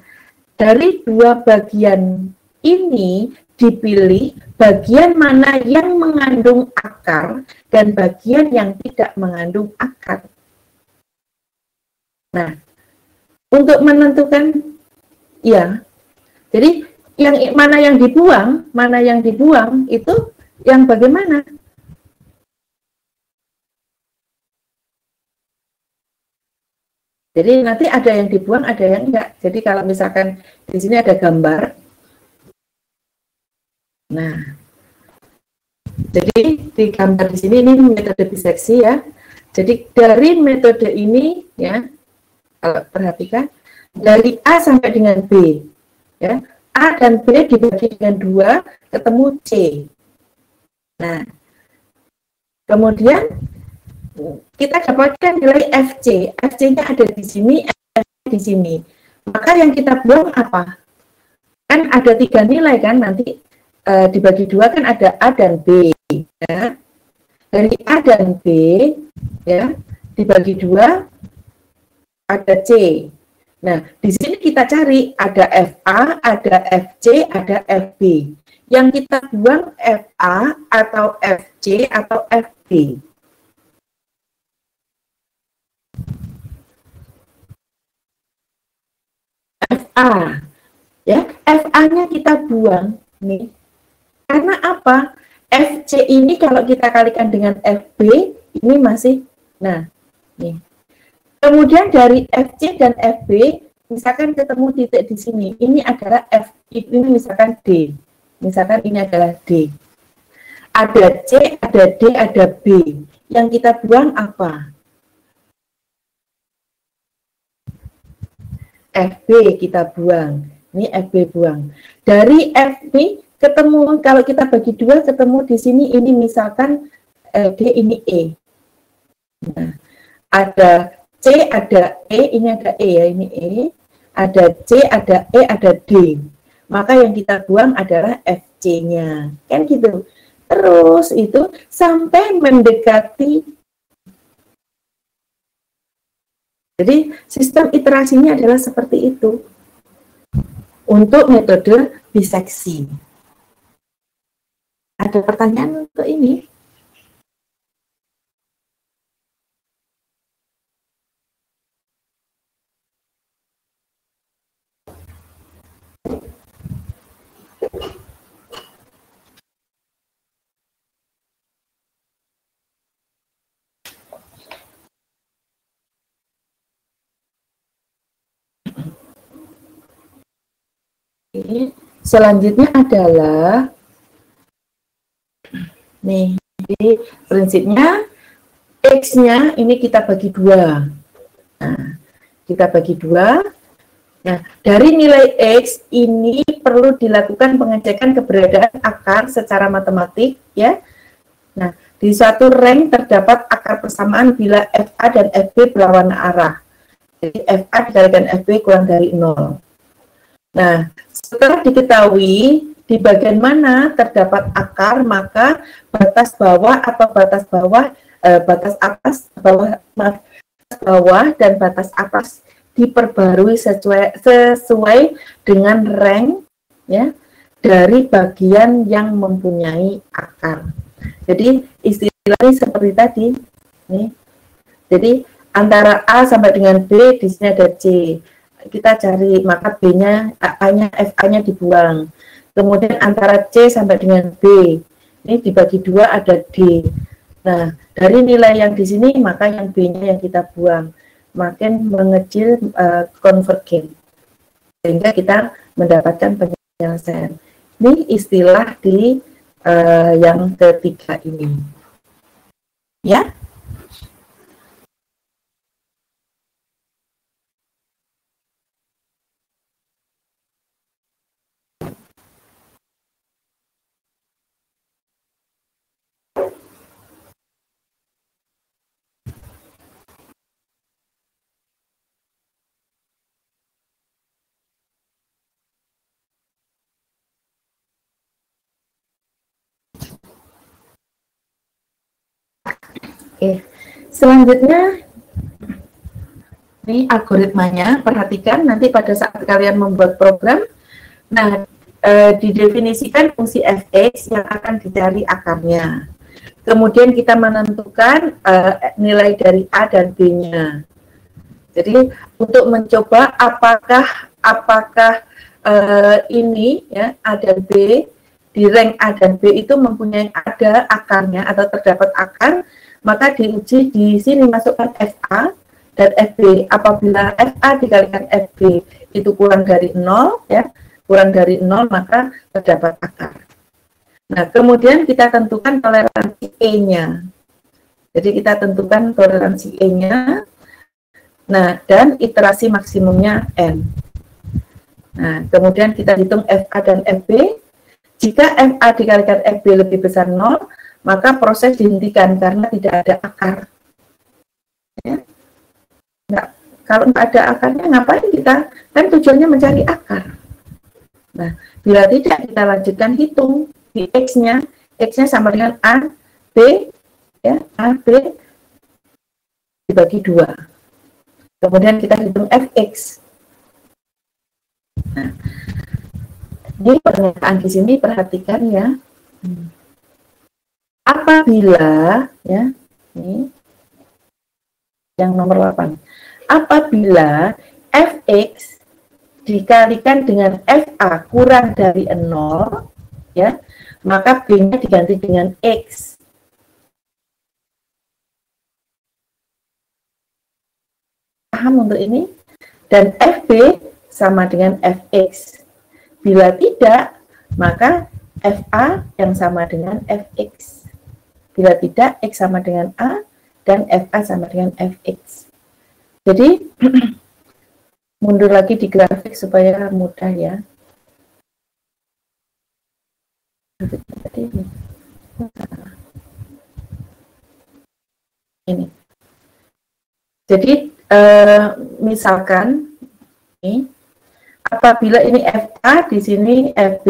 dari 2 bagian ini dipilih bagian mana yang mengandung akar dan bagian yang tidak mengandung akar. Nah, untuk menentukan, ya, jadi mana yang dibuang itu yang bagaimana? Jadi nanti ada yang dibuang, ada yang enggak. Jadi kalau misalkan di sini ada gambar, nah, jadi di gambar di sini ini metode biseksi ya. Jadi dari metode ini ya, kalau perhatikan dari A sampai dengan B, ya A dan B dibagi dengan 2, ketemu C. Nah, kemudian kita dapatkan nilai FC. FC-nya ada di sini, FC di sini. Maka yang kita buang apa? Kan ada 3 nilai kan, nanti dibagi 2 kan ada A dan B. Ya. Dari A dan B, ya, dibagi 2 ada C. Nah, di sini kita cari ada FA, ada FC, ada FB. Yang kita buang FA atau FC atau FB. FA. Ya, FA-nya kita buang nih. Karena apa? FC ini kalau kita kalikan dengan FB, ini masih, nah, nih. Kemudian dari FC dan FB, misalkan ketemu titik di sini, ini adalah F, ini misalkan D. Misalkan ini adalah D. Ada C, ada D, ada B. Yang kita buang apa? FB kita buang. Ini FB buang. Dari FB ketemu, kalau kita bagi 2 ketemu di sini, ini misalkan D, ini E. Nah, ada C, ada E, ini ada E ya, ini E, ada C, ada E, ada D. Maka yang kita buang adalah FC-nya. Kan gitu. Terus itu sampai mendekati. Jadi sistem iterasinya adalah seperti itu. Untuk metode biseksi. Ada pertanyaan untuk ini? Selanjutnya adalah nih, jadi prinsipnya X-nya ini kita bagi 2. Nah, kita bagi 2. Nah, dari nilai X ini perlu dilakukan pengecekan keberadaan akar secara matematik ya. Nah, di suatu rank terdapat akar persamaan bila FA dan FB berlawanan arah. Jadi FA dikalikan FB kurang dari 0. Nah, setelah diketahui di bagian mana terdapat akar, maka batas bawah atau batas bawah, batas atas, bawah dan batas atas diperbarui sesuai dengan rank ya dari bagian yang mempunyai akar. Jadi istilahnya seperti tadi, nih. Jadi antara A sampai dengan B di sini ada C. Kita cari, maka B-nya, A-nya, FA-nya dibuang. Kemudian antara C sampai dengan B, ini dibagi 2 ada D. Nah, dari nilai yang di sini, maka yang B-nya yang kita buang. Makin mengecil konvergen. Sehingga kita mendapatkan penyelesaian. Ini istilah di yang ketiga ini. Ya. Oke, selanjutnya ini algoritmanya, perhatikan nanti pada saat kalian membuat program. Nah, didefinisikan fungsi fx yang akan dicari akarnya. Kemudian kita menentukan nilai dari A dan B-nya. Jadi untuk mencoba apakah ini ya A dan B di rank A dan B itu mempunyai ada akarnya atau terdapat akar, maka diuji di sini masukkan FA dan FB. Apabila FA dikalikan FB itu kurang dari 0 ya, kurang dari 0 maka terdapat akar. Nah, kemudian kita tentukan toleransi E-nya. Jadi kita tentukan toleransi E-nya. Nah, dan iterasi maksimumnya N. Nah, kemudian kita hitung FA dan FB. Jika FA dikalikan FB lebih besar 0, maka proses dihentikan karena tidak ada akar. Ya. Nah, Kalau nggak ada akarnya, ngapain kita? Kan tujuannya mencari akar. Nah, bila tidak, kita lanjutkan hitung di X-nya. X-nya sama dengan A, B, ya, A, B dibagi 2. Kemudian kita hitung Fx. Nah, ini pernyataan di sini, perhatikan ya. Apabila, ya, ini yang nomor 8. Apabila Fx dikalikan dengan FA kurang dari 0, ya, maka B-nya diganti dengan X. Paham untuk ini? Dan FB sama dengan Fx. Bila tidak, maka FA yang sama dengan Fx. Bila tidak, X sama dengan A, dan FA sama dengan Fx. Jadi, mundur lagi di grafik supaya mudah ya. Ini. Jadi, misalkan, ini, apabila ini FA, di sini FB,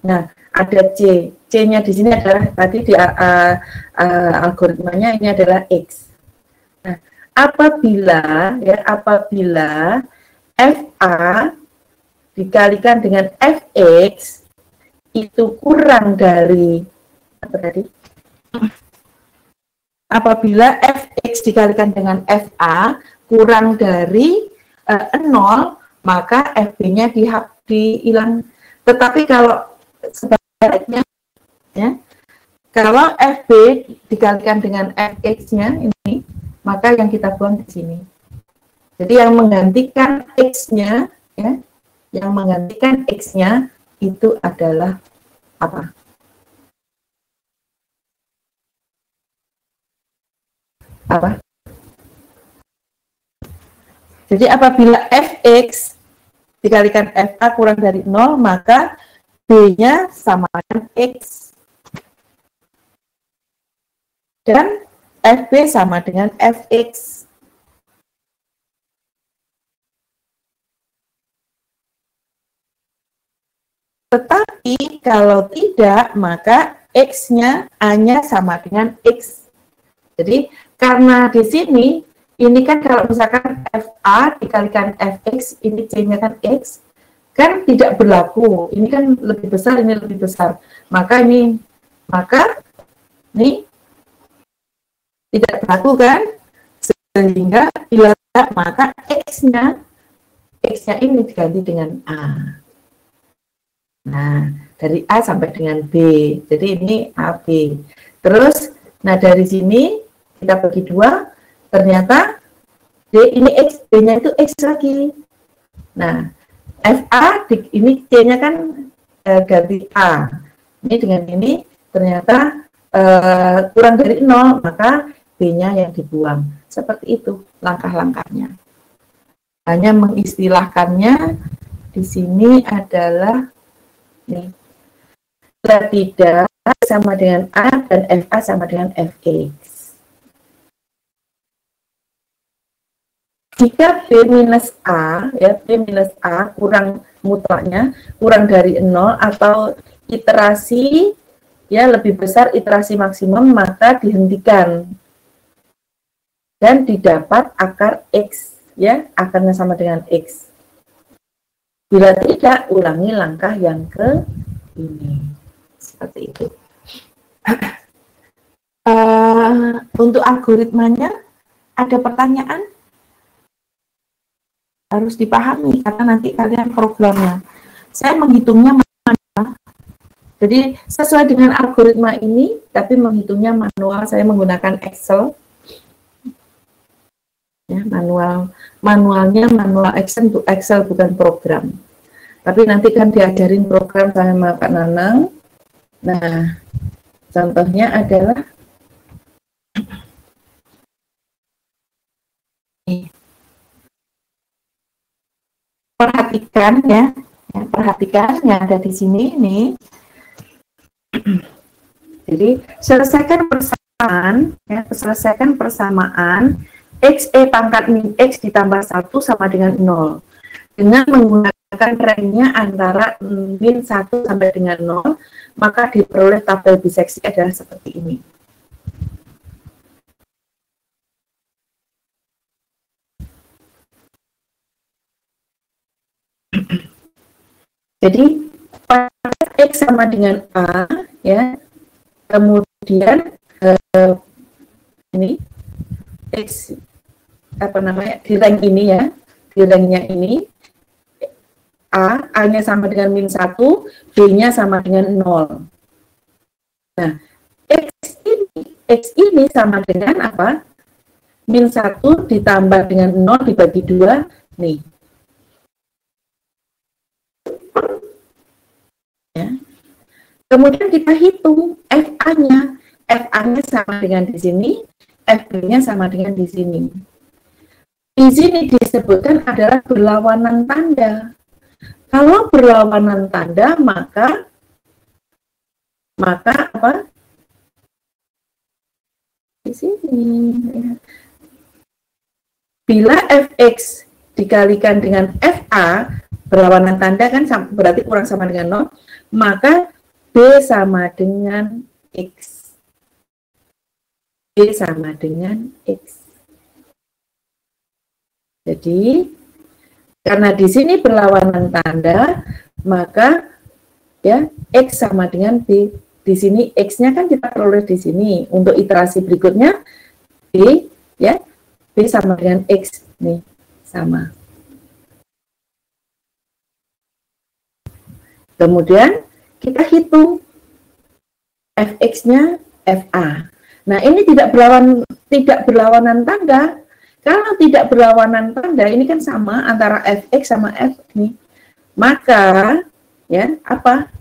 nah, ada C. C-nya di sini adalah, tadi di algoritmanya ini adalah X. Nah, apabila FA dikalikan dengan Fx itu kurang dari, apa tadi? Apabila Fx dikalikan dengan FA kurang dari 0, maka Fb-nya dihilang. Tetapi kalau sebaliknya, ya, kalau Fb dikalikan dengan Fx-nya ini, maka yang kita buang di sini. Jadi yang menggantikan X-nya, ya, yang menggantikan X-nya itu adalah apa? Apa? Jadi apabila Fx dikalikan Fa kurang dari 0, maka B-nya sama dengan X. Dan Fb sama dengan Fx. Tetapi kalau tidak, maka X-nya A-nya sama dengan X. Jadi karena di sini, ini kan kalau misalkan FA dikalikan Fx, ini C-nya kan X, kan tidak berlaku. Ini kan lebih besar, ini lebih besar. Maka ini tidak berlaku kan? Sehingga bila tidak, maka X-nya ini diganti dengan A. Nah, dari A sampai dengan B. Jadi ini AB. Terus, nah dari sini kita bagi 2, ternyata D ini X, B-nya itu X lagi. Nah, FA, ini C-nya kan ganti A. Ini dengan ini ternyata kurang dari 0, maka B-nya yang dibuang. Seperti itu langkah-langkahnya. Hanya mengistilahkannya di sini adalah nih, tidak sama dengan A dan FA sama dengan Fx. Jika B minus A, ya, B minus A kurang mutlaknya, kurang dari 0 atau iterasi ya lebih besar iterasi maksimum, maka dihentikan dan didapat akar X, ya, akarnya sama dengan X. Bila tidak, ulangi langkah yang ke ini. Seperti itu. Untuk algoritmanya, ada pertanyaan? Harus dipahami, karena nanti kalian programnya. Saya menghitungnya manual. Jadi, sesuai dengan algoritma ini, tapi menghitungnya manual. Saya menggunakan Excel. Ya, manualnya manual Excel bukan program. Tapi nanti kan diajarin program sama Kak Nanang. Nah, contohnya adalah perhatikan ya, perhatikan yang ada di sini nih. Jadi selesaikan persamaan, ya, selesaikan persamaan XE pangkat min X ditambah 1 sama dengan 0. Dengan menggunakan rangenya antara min 1 sampai dengan 0, maka diperoleh tabel biseksi adalah seperti ini. Jadi pangkat X sama dengan A, ya. Kemudian ini X apa namanya di rank ini ya, di ranknya ini A-nya sama dengan min 1, B-nya sama dengan 0. Nah, X ini sama dengan apa? Min 1 ditambah dengan 0 dibagi 2, nih. Ya. Kemudian kita hitung FA-nya. FA-nya sama dengan di sini, FB-nya sama dengan di sini. Di sini disebutkan adalah berlawanan tanda. Kalau berlawanan tanda, maka apa? Di sini. Bila Fx dikalikan dengan FA, berlawanan tanda kan berarti kurang sama dengan 0, maka B sama dengan X. B sama dengan X. Jadi, karena di sini berlawanan tanda, maka ya X sama dengan B. Di sini X-nya kan kita peroleh di sini. Untuk iterasi berikutnya, B, ya, B sama dengan X. Nih, sama. Kemudian, kita hitung Fx-nya Fa. Nah, ini tidak berlawanan tanda. Kalau tidak berlawanan tanda, ini kan sama antara Fx sama F nih. Maka, ya, apa?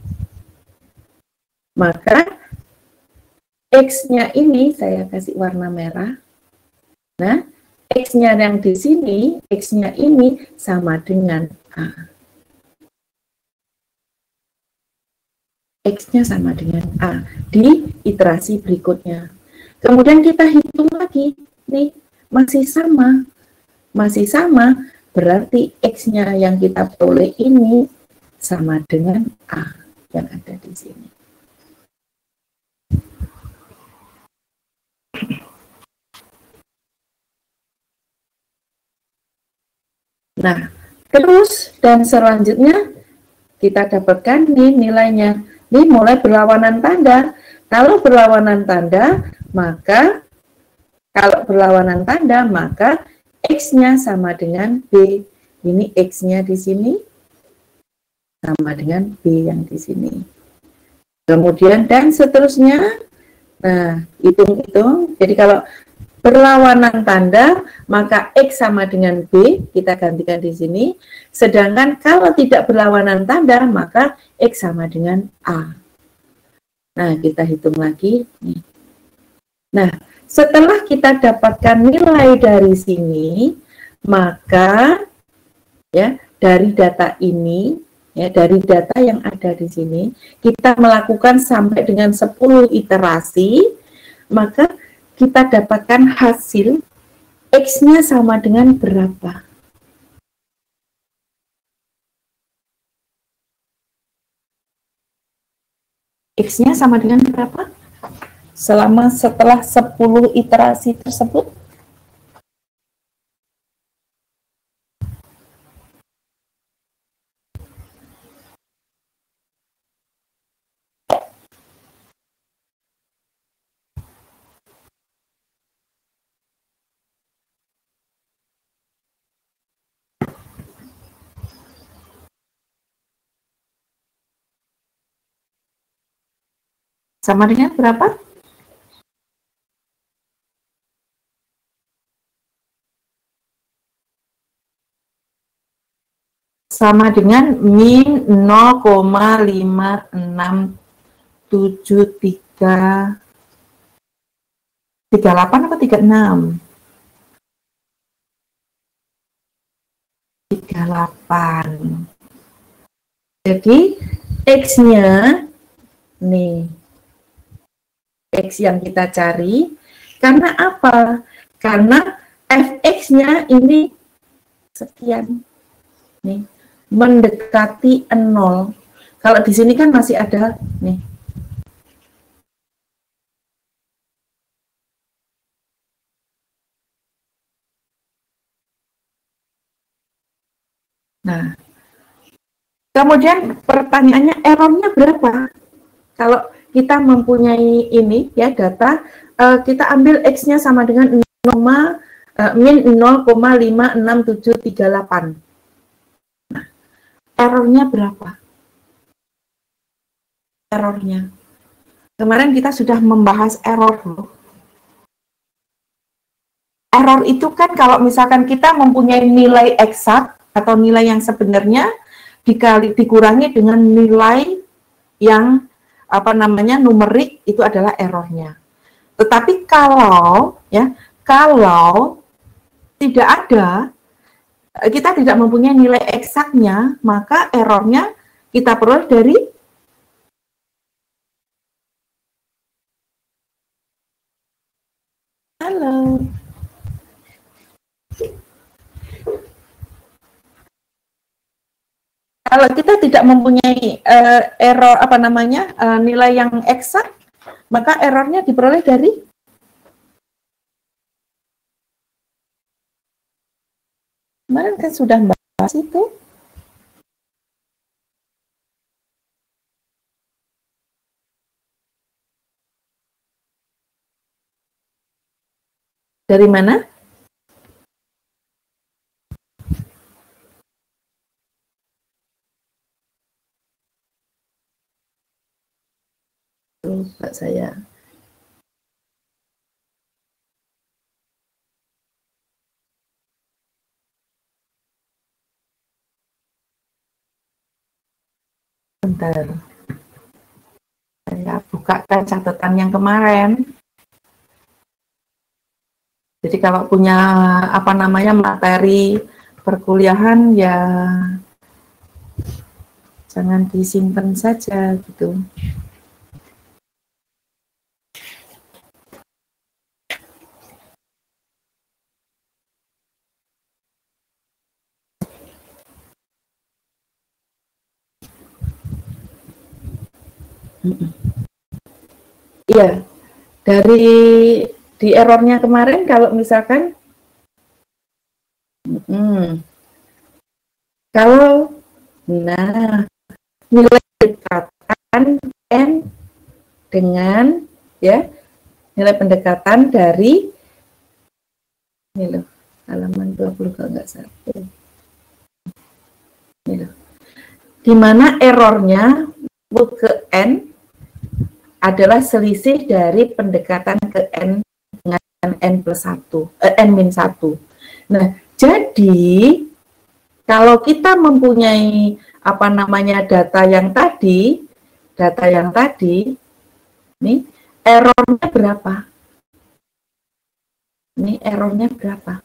Maka, X-nya ini, saya kasih warna merah. Nah, X-nya yang di sini, X-nya ini sama dengan A. X-nya sama dengan A di iterasi berikutnya. Kemudian kita hitung lagi, nih, masih sama, berarti X-nya yang kita peroleh ini sama dengan A yang ada di sini. Nah, terus dan selanjutnya kita dapatkan nih nilainya. Ini mulai berlawanan tanda. Kalau berlawanan tanda, maka X-nya sama dengan B. Ini X-nya di sini sama dengan B yang di sini. Kemudian dan seterusnya. Nah, hitung-hitung. Jadi kalau berlawanan tanda, maka X sama dengan B, kita gantikan di sini. Sedangkan kalau tidak berlawanan tanda, maka X sama dengan A. Nah, kita hitung lagi. Nah, setelah kita dapatkan nilai dari sini, maka ya dari data ini, ya dari data yang ada di sini, kita melakukan sampai dengan 10 iterasi, maka kita dapatkan hasil X-nya sama dengan berapa? X-nya sama dengan berapa? Setelah 10 iterasi tersebut? Sama dengan berapa? Sama dengan min 0,5673 38 atau 36? 38. Jadi X-nya nih, X yang kita cari, karena apa? Karena F X-nya ini sekian. Nih, mendekati 0. Kalau di sini kan masih ada nih. Nah, kemudian pertanyaannya errornya berapa? Kalau kita mempunyai ini ya data, kita ambil X-nya sama dengan min 0,56738. Nah, errornya berapa? Errornya. Kemarin kita sudah membahas error loh. Error itu kan kalau misalkan kita mempunyai nilai eksak atau nilai yang sebenarnya dikurangi dengan nilai yang apa namanya numerik, itu adalah errornya. Tetapi kalau tidak ada, kita tidak mempunyai nilai eksaknya, maka errornya kita peroleh dari halo. Kalau kita tidak mempunyai error apa namanya nilai yang eksak, maka errornya diperoleh dari kemarin kan sudah bahas itu. Dari mana? Lupa saya. Bentar. Saya bukakan catatan yang kemarin. Jadi kalau punya apa namanya materi perkuliahan ya jangan disimpan saja gitu. Iya, dari di errornya kemarin kalau misalkan kalau nilai pendekatan n dengan ya nilai pendekatan dari ini loh halaman 20 kalau nggak salah ini loh, di mana errornya ke n adalah selisih dari pendekatan ke n dengan n plus 1, n-1. Nah, jadi kalau kita mempunyai apa namanya data yang tadi, nih errornya berapa? Ini errornya berapa?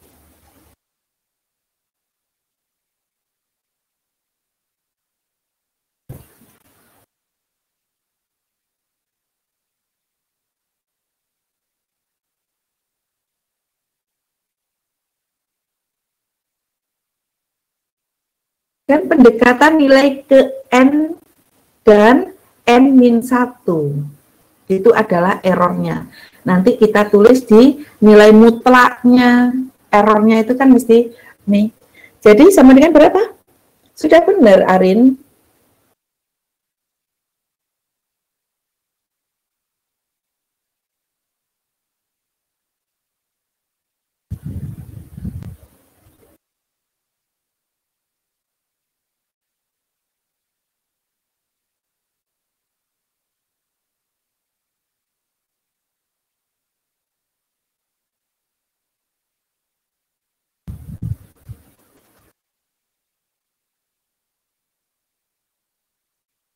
Kan pendekatan nilai ke n dan n-1 itu adalah errornya. Nanti kita tulis di nilai mutlaknya. Errornya itu kan mesti nih. Jadi sama dengan berapa? Sudah benar, Arin?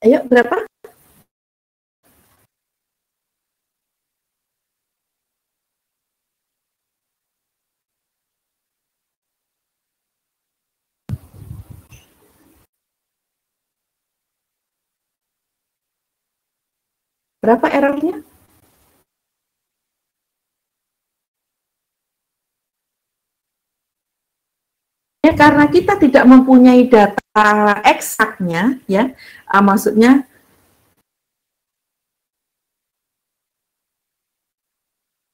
Ayo, berapa? Berapa errornya? karena kita tidak mempunyai data eksaknya, ya, maksudnya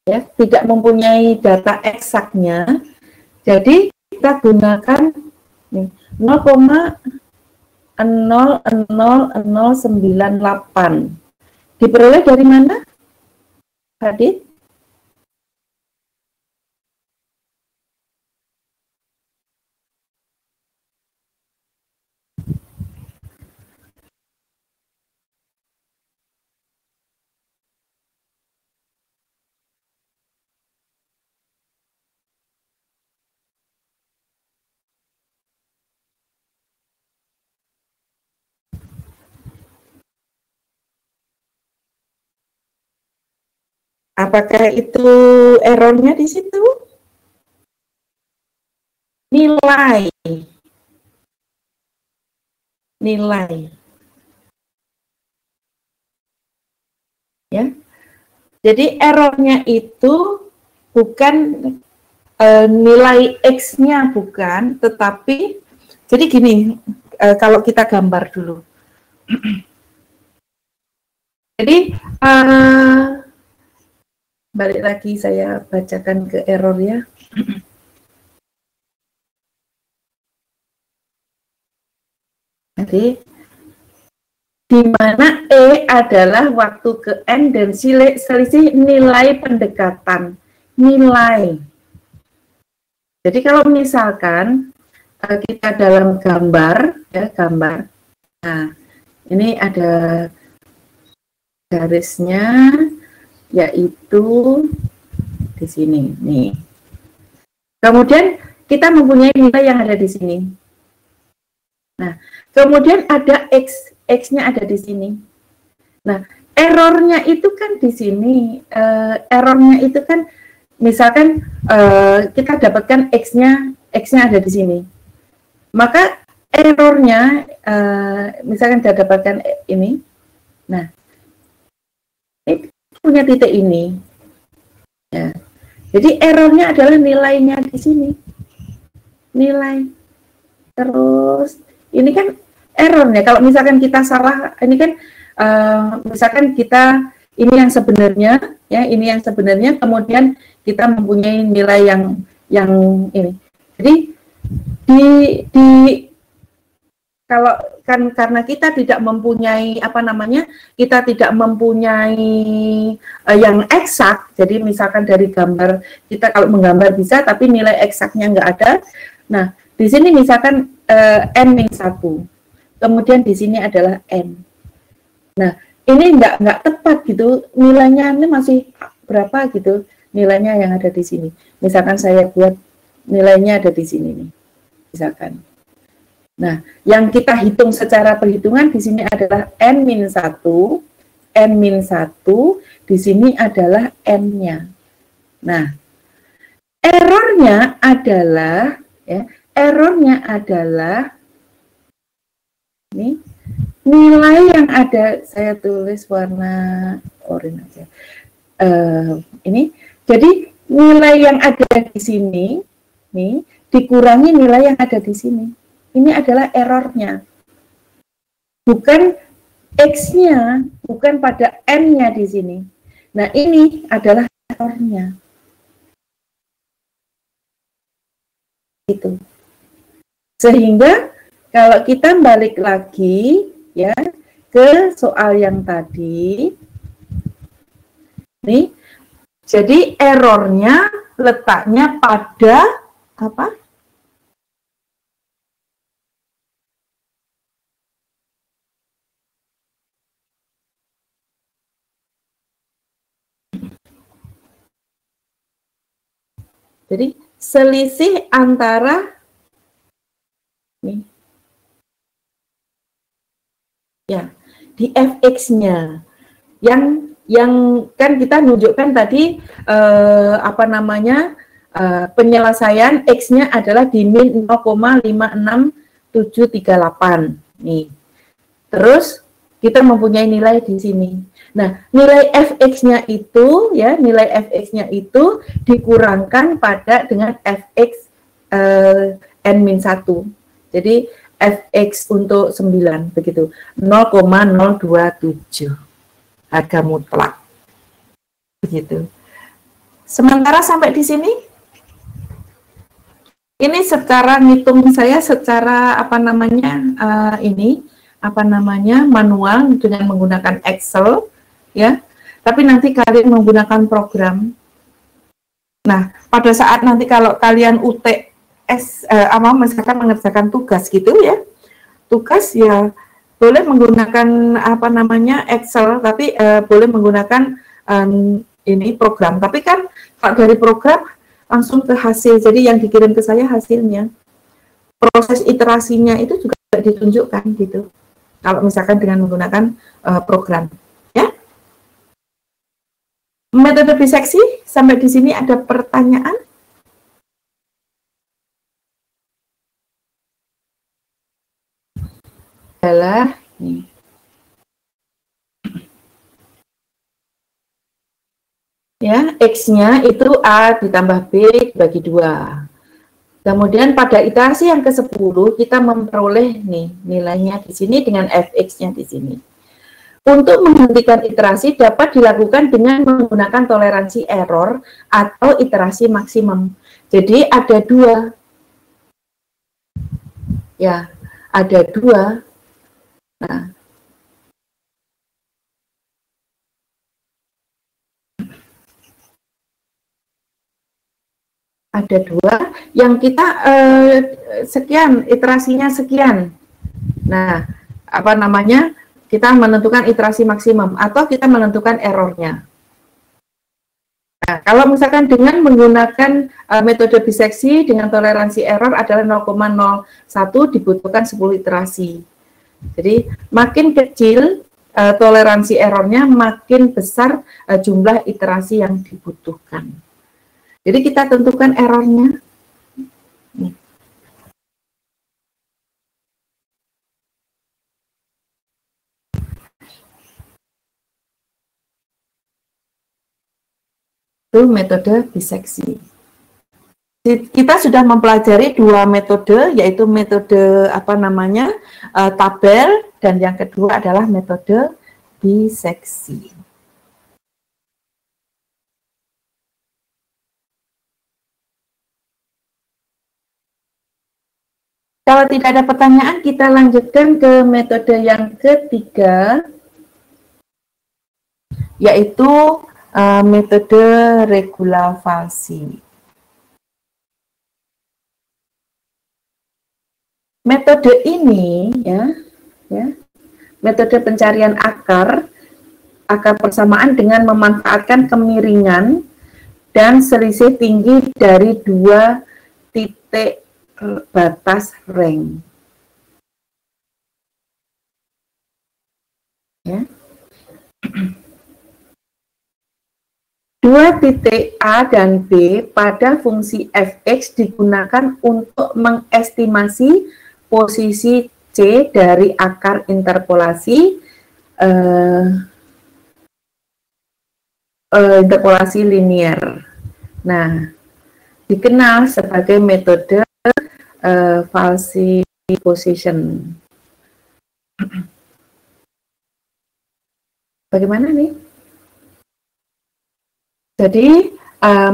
ya, tidak mempunyai data eksaknya, jadi kita gunakan 0,00098. Diperoleh dari mana, Hadid? Apakah itu errornya di situ? Nilai. Ya. Jadi errornya itu bukan nilai X-nya, bukan, tetapi jadi gini, kalau kita gambar dulu. Jadi balik lagi saya bacakan ke error ya. Jadi di mana E adalah waktu ke N dan selisih nilai pendekatan. Nilai. Jadi kalau misalkan kita dalam gambar, ya gambar. Nah, ini ada garisnya, yaitu di sini. Nih. Kemudian kita mempunyai nilai yang ada di sini. Nah, kemudian ada X-nya ada di sini. Nah, errornya itu kan di sini. Errornya itu kan, misalkan kita dapatkan X-nya ada di sini. Maka errornya, misalkan kita dapatkan ini. Nah, ini punya titik ini. Ya. Jadi errornya adalah nilainya di sini. Nilai. Terus ini kan errornya. Kalau misalkan kita salah, ini kan misalkan kita ini yang sebenarnya, ya ini yang sebenarnya, kemudian kita mempunyai nilai yang ini. Jadi kalau kan karena kita tidak mempunyai kita tidak mempunyai yang eksak. Jadi misalkan dari gambar kita kalau menggambar bisa, tapi nilai eksaknya nggak ada. Nah, di sini misalkan N-1, kemudian di sini adalah N. Nah, ini nggak tepat gitu, nilainya ini masih berapa gitu, nilainya yang ada di sini. Misalkan saya buat nilainya ada di sini nih, misalkan. Nah, yang kita hitung secara perhitungan di sini adalah N-1, N-1, di sini adalah N-nya. Nah, errornya adalah, ya, errornya adalah ini nilai yang ada, saya tulis warna oranye aja. Ini, jadi nilai yang ada di sini, nih, dikurangi nilai yang ada di sini. Ini adalah errornya. Bukan X-nya, bukan pada N-nya di sini. Nah, ini adalah errornya. Itu. Sehingga kalau kita balik lagi ya ke soal yang tadi, nih, jadi errornya letaknya pada apa? Jadi selisih antara nih, ya, di fx-nya yang kan kita nunjukkan tadi penyelesaian x-nya adalah di min 0,56738 nih. Terus kita mempunyai nilai di sini. Nah, nilai fx-nya itu ya, nilai fx-nya itu dikurangkan pada dengan fx N-1. Jadi fx untuk 9 begitu. 0,027 harga mutlak. Begitu. Sementara sampai di sini ini secara ngitung saya secara manual dengan menggunakan Excel ya. Tapi nanti kalian menggunakan program. Nah, pada saat nanti kalau kalian UTS misalkan mengerjakan tugas gitu ya. Tugas ya boleh menggunakan Excel, tapi boleh menggunakan ini program. Tapi kan kalau dari program langsung ke hasil, jadi yang dikirim ke saya hasilnya. Proses iterasinya itu juga ditunjukkan gitu. Kalau misalkan dengan menggunakan program, ya. Metode biseksi sampai di sini ada pertanyaan? Adalah nih. Ya, X-nya itu A ditambah B dibagi 2. Kemudian pada iterasi yang ke-10 kita memperoleh nih nilainya di sini dengan fx-nya di sini. Untuk menghentikan iterasi dapat dilakukan dengan menggunakan toleransi error atau iterasi maksimum. Jadi ada 2. Ya, ada 2. Nah, ada 2 yang kita sekian, iterasinya sekian. Nah, kita menentukan iterasi maksimum atau kita menentukan errornya. Nah, kalau misalkan dengan menggunakan metode biseksi dengan toleransi error adalah 0,01 dibutuhkan 10 iterasi. Jadi makin kecil toleransi errornya, makin besar jumlah iterasi yang dibutuhkan. Jadi kita tentukan errornya. Itu metode biseksi. Kita sudah mempelajari 2 metode, yaitu metode tabel, dan yang kedua adalah metode biseksi. Kalau tidak ada pertanyaan, kita lanjutkan ke metode yang ketiga, yaitu metode regulavasi. Metode ini metode pencarian akar persamaan dengan memanfaatkan kemiringan dan selisih tinggi dari 2 titik batas rank. Ya. 2 titik A dan B pada fungsi fx digunakan untuk mengestimasi posisi C dari akar interpolasi interpolasi linier. Nah, dikenal sebagai metode falsification. Bagaimana nih? Jadi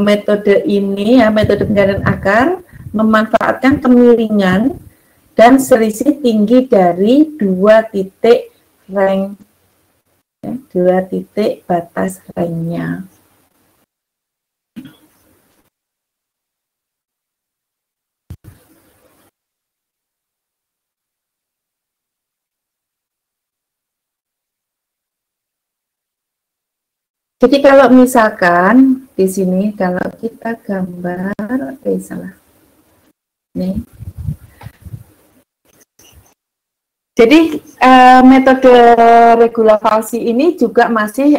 metode ini metode pencarian akar memanfaatkan kemiringan dan selisih tinggi dari 2 titik rank, 2 titik batas ranknya. Jadi kalau misalkan di sini kalau kita gambar, salah. Nih. Jadi metode regulavasi ini juga masih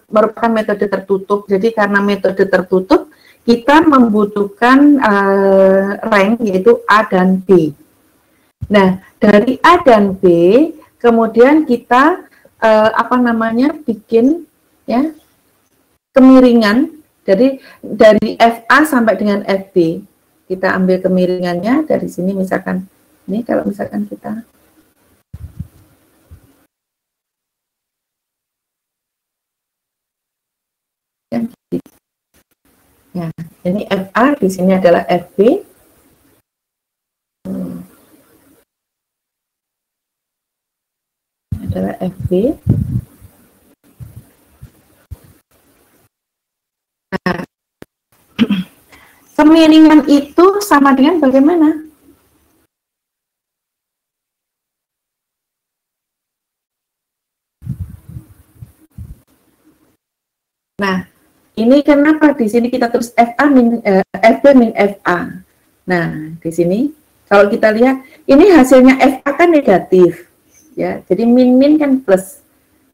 merupakan metode tertutup. Jadi karena metode tertutup, kita membutuhkan rank yaitu A dan B. Nah, dari A dan B, kemudian kita bikin kemiringan, jadi dari FA sampai dengan FB. kita ambil kemiringannya dari sini, misalkan ini kalau misalkan kita ya, ini FA, di sini adalah FB. Adalah FB. Nah, kemiringan itu sama dengan bagaimana? Nah, ini kenapa di sini kita tulis FA min FB min FA. Nah, di sini kalau kita lihat ini hasilnya FA kan negatif, ya. Jadi min kan plus.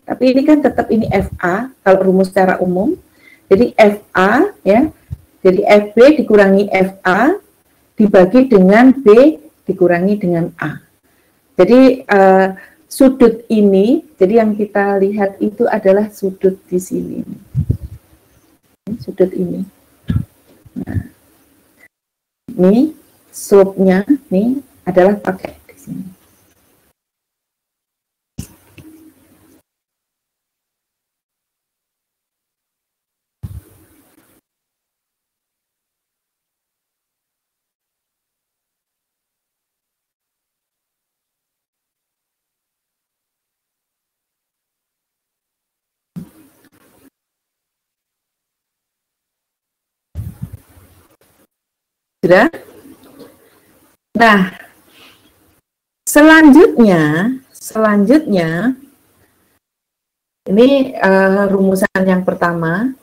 Tapi ini kan tetap ini FA kalau rumus secara umum. Jadi FA ya. Jadi FB dikurangi FA dibagi dengan B dikurangi dengan A. Jadi sudut ini, jadi yang kita lihat itu adalah sudut di sini. Sudut ini. Nah, ini slope-nya nih adalah pakai di sini. Sudah? Nah, selanjutnya ini rumusan yang pertama.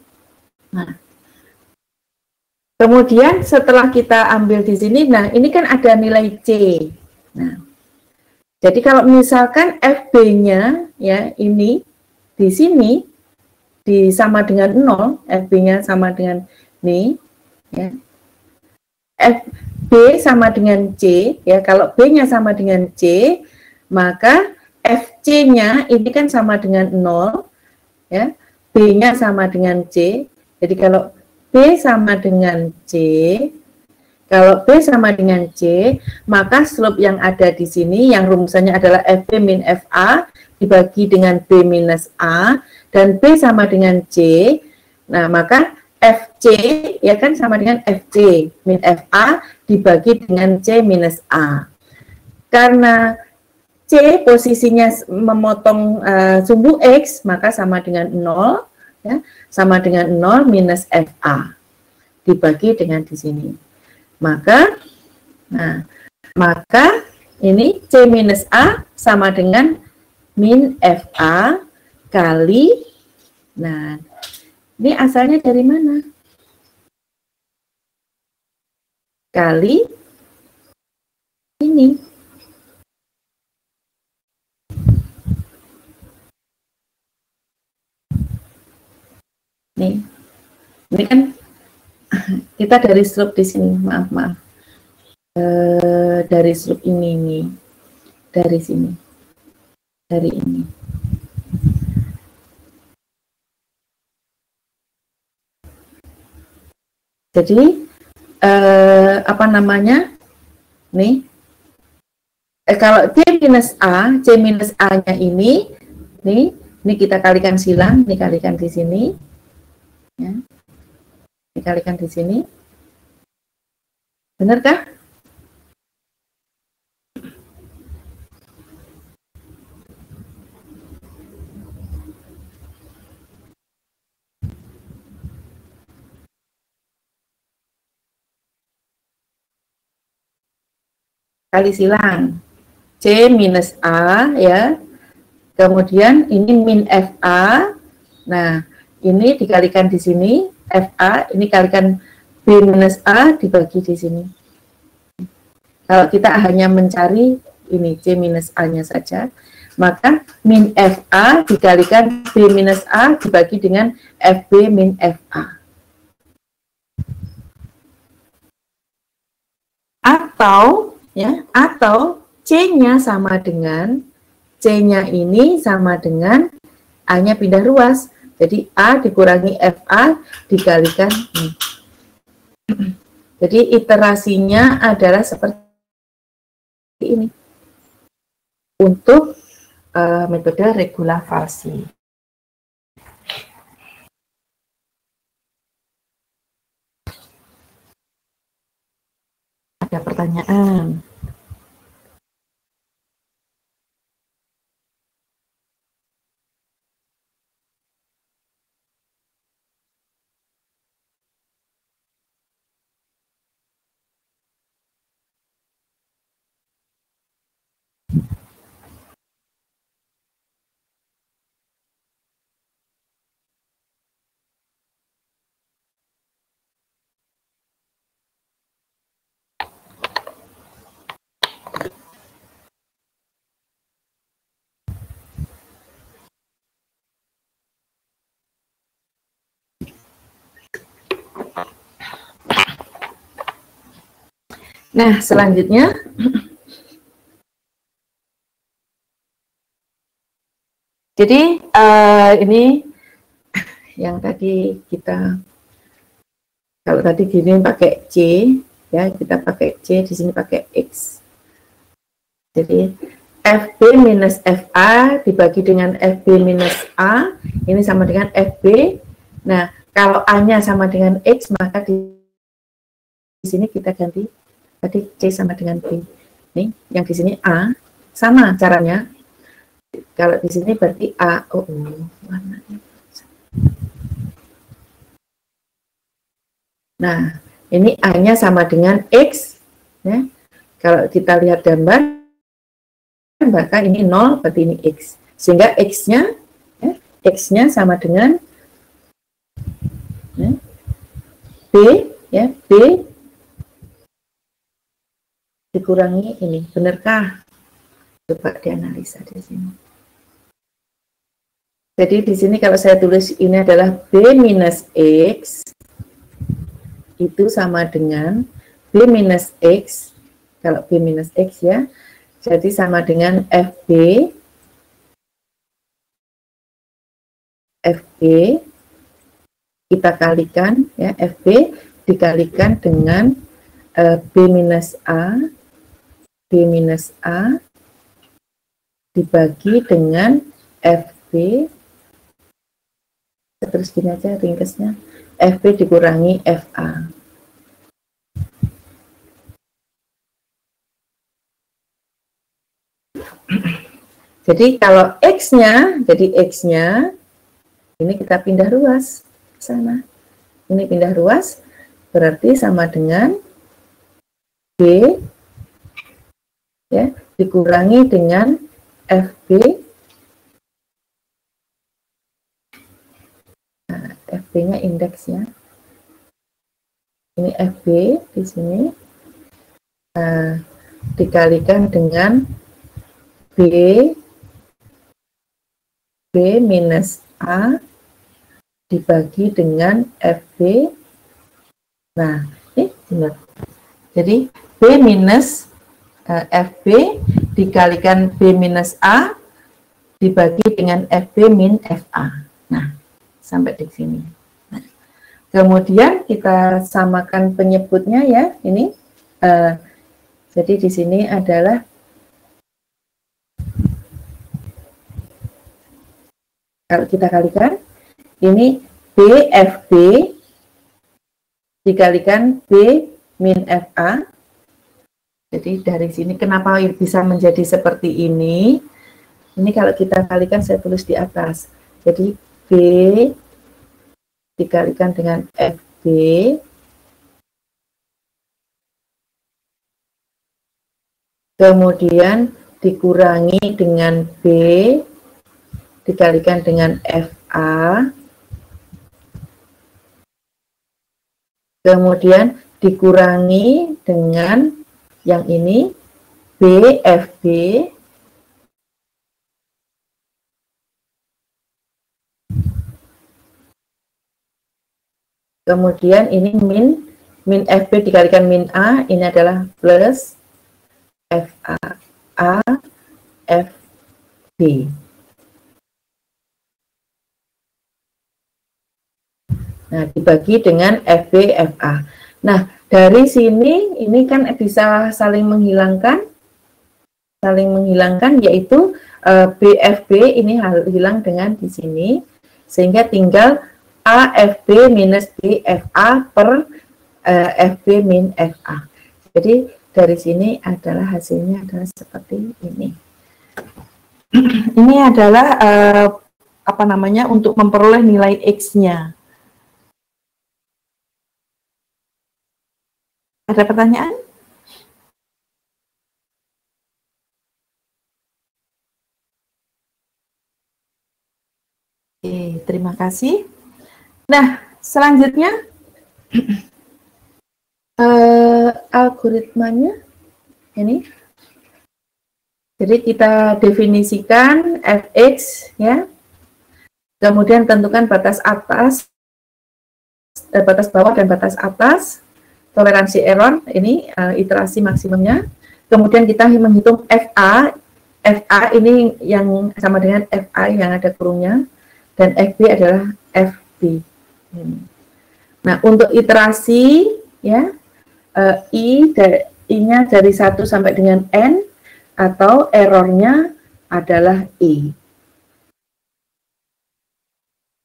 Nah, kemudian setelah kita ambil di sini, nah ini kan ada nilai C. Nah, jadi kalau misalkan FB-nya ya ini di sini sama dengan 0, FB-nya sama dengan ini, ya. FB sama dengan C, ya kalau B-nya sama dengan C, maka FC-nya ini kan sama dengan 0, ya, B-nya sama dengan C, jadi kalau B sama dengan C, kalau B sama dengan C, maka slope yang ada di sini, yang rumusannya adalah FB min FA, dibagi dengan B minus A, dan B sama dengan C, nah maka FC ya kan sama dengan FC min FA dibagi dengan C minus A. Karena C posisinya memotong sumbu X, maka sama dengan 0, ya, sama dengan 0 minus FA dibagi dengan di sini. Maka ini C minus A sama dengan min FA kali, nah ini asalnya dari mana? Kali ini. Nih. Ini kan kita dari slope di sini, maaf. Dari slope ini nih. Dari sini. Dari ini. Jadi apa namanya? Nih. Kalau C minus A-nya ini kita kalikan silang, ini kalikan di sini. Ya. Dikalikan di sini. Benarkah? Kali silang C minus A ya, kemudian ini min FA, nah ini dikalikan di sini FA, ini kalikan B minus A dibagi di sini. Kalau kita hanya mencari ini C minus A-nya saja, maka min FA dikalikan B minus A dibagi dengan FB min FA. Atau C-nya sama dengan, C-nya ini sama dengan A-nya pindah ruas. Jadi A dikurangi FA dikalikan Jadi iterasinya adalah seperti ini untuk metode regulavalsi. Ada pertanyaan? Nah, selanjutnya jadi ini yang tadi kita, kalau tadi gini pakai C, ya kita pakai C, di sini pakai X. Jadi FB minus FA dibagi dengan FB minus A, ini sama dengan FB. Nah, kalau A-nya sama dengan X, maka di sini kita ganti tadi C sama dengan B. Nih, yang di sini A, sama caranya. Kalau di sini berarti A, warnanya. Nah, ini A-nya sama dengan X. Ya. Kalau kita lihat gambar, maka ini 0, berarti ini X. Sehingga X-nya, ya, X-nya sama dengan ya, B, ya, B dikurangi ini. Benarkah? Coba dianalisa di sini. Jadi di sini kalau saya tulis ini adalah B minus X, itu sama dengan B minus X, kalau B minus X ya, jadi sama dengan FB, kita kalikan, ya, FB dikalikan dengan B minus A dibagi dengan FB, terus gini aja ringkasnya, FB dikurangi FA. Jadi kalau X-nya, ini kita pindah ruas ke sana. Ini pindah ruas, berarti sama dengan B, ya, dikurangi dengan FB. Nah, FB-nya indeksnya. Ini FB di sini. Nah, dikalikan dengan B minus A dibagi dengan FB. Nah, ini benar. Jadi B minus FB dikalikan B minus A dibagi dengan FB min FA. Nah, sampai di sini. Nah, kemudian kita samakan penyebutnya ya, ini. Jadi di sini adalah kalau kita kalikan, ini BFB dikalikan B min FA. Jadi dari sini kenapa bisa menjadi seperti ini? Ini kalau kita kalikan, saya tulis di atas. Jadi B dikalikan dengan FB kemudian dikurangi dengan B dikalikan dengan FA, kemudian dikurangi dengan yang ini BFB, kemudian ini min FB dikalikan min A, ini adalah plus FA FB. Nah, dibagi dengan FB FA. Nah, dari sini ini kan bisa saling menghilangkan yaitu BFB ini hilang dengan di sini, sehingga tinggal AFB minus BFA per FB min FA. Jadi dari sini adalah hasilnya adalah seperti ini. Ini adalah apa namanya untuk memperoleh nilai X-nya. Ada pertanyaan? Oke, terima kasih. Nah, selanjutnya algoritmanya ini. Jadi kita definisikan fx ya. Kemudian tentukan batas atas, batas bawah dan batas atas. Toleransi error ini iterasi maksimumnya. Kemudian kita menghitung FA. FA ini yang sama dengan FA yang ada kurungnya, dan FB adalah FB. Nah, untuk iterasi ya, I-nya dari 1 sampai dengan N, atau errornya adalah E.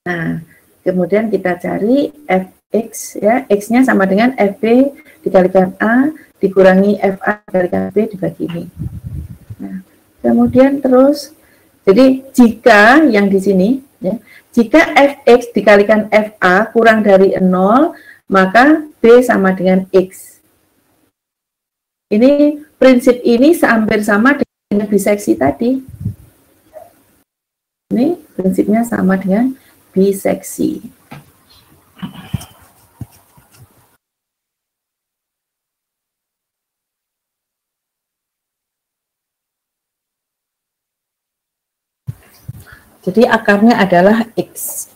Nah, kemudian kita cari Fx ya, X-nya sama dengan Fb dikalikan A dikurangi Fa dikalikan B dibagi ini. Nah, kemudian terus, jadi jika yang di sini ya, jika Fx dikalikan Fa kurang dari 0, maka B sama dengan X. Ini prinsip ini hampir sama dengan biseksi tadi. Ini prinsipnya sama dengan biseksi. Jadi akarnya adalah X.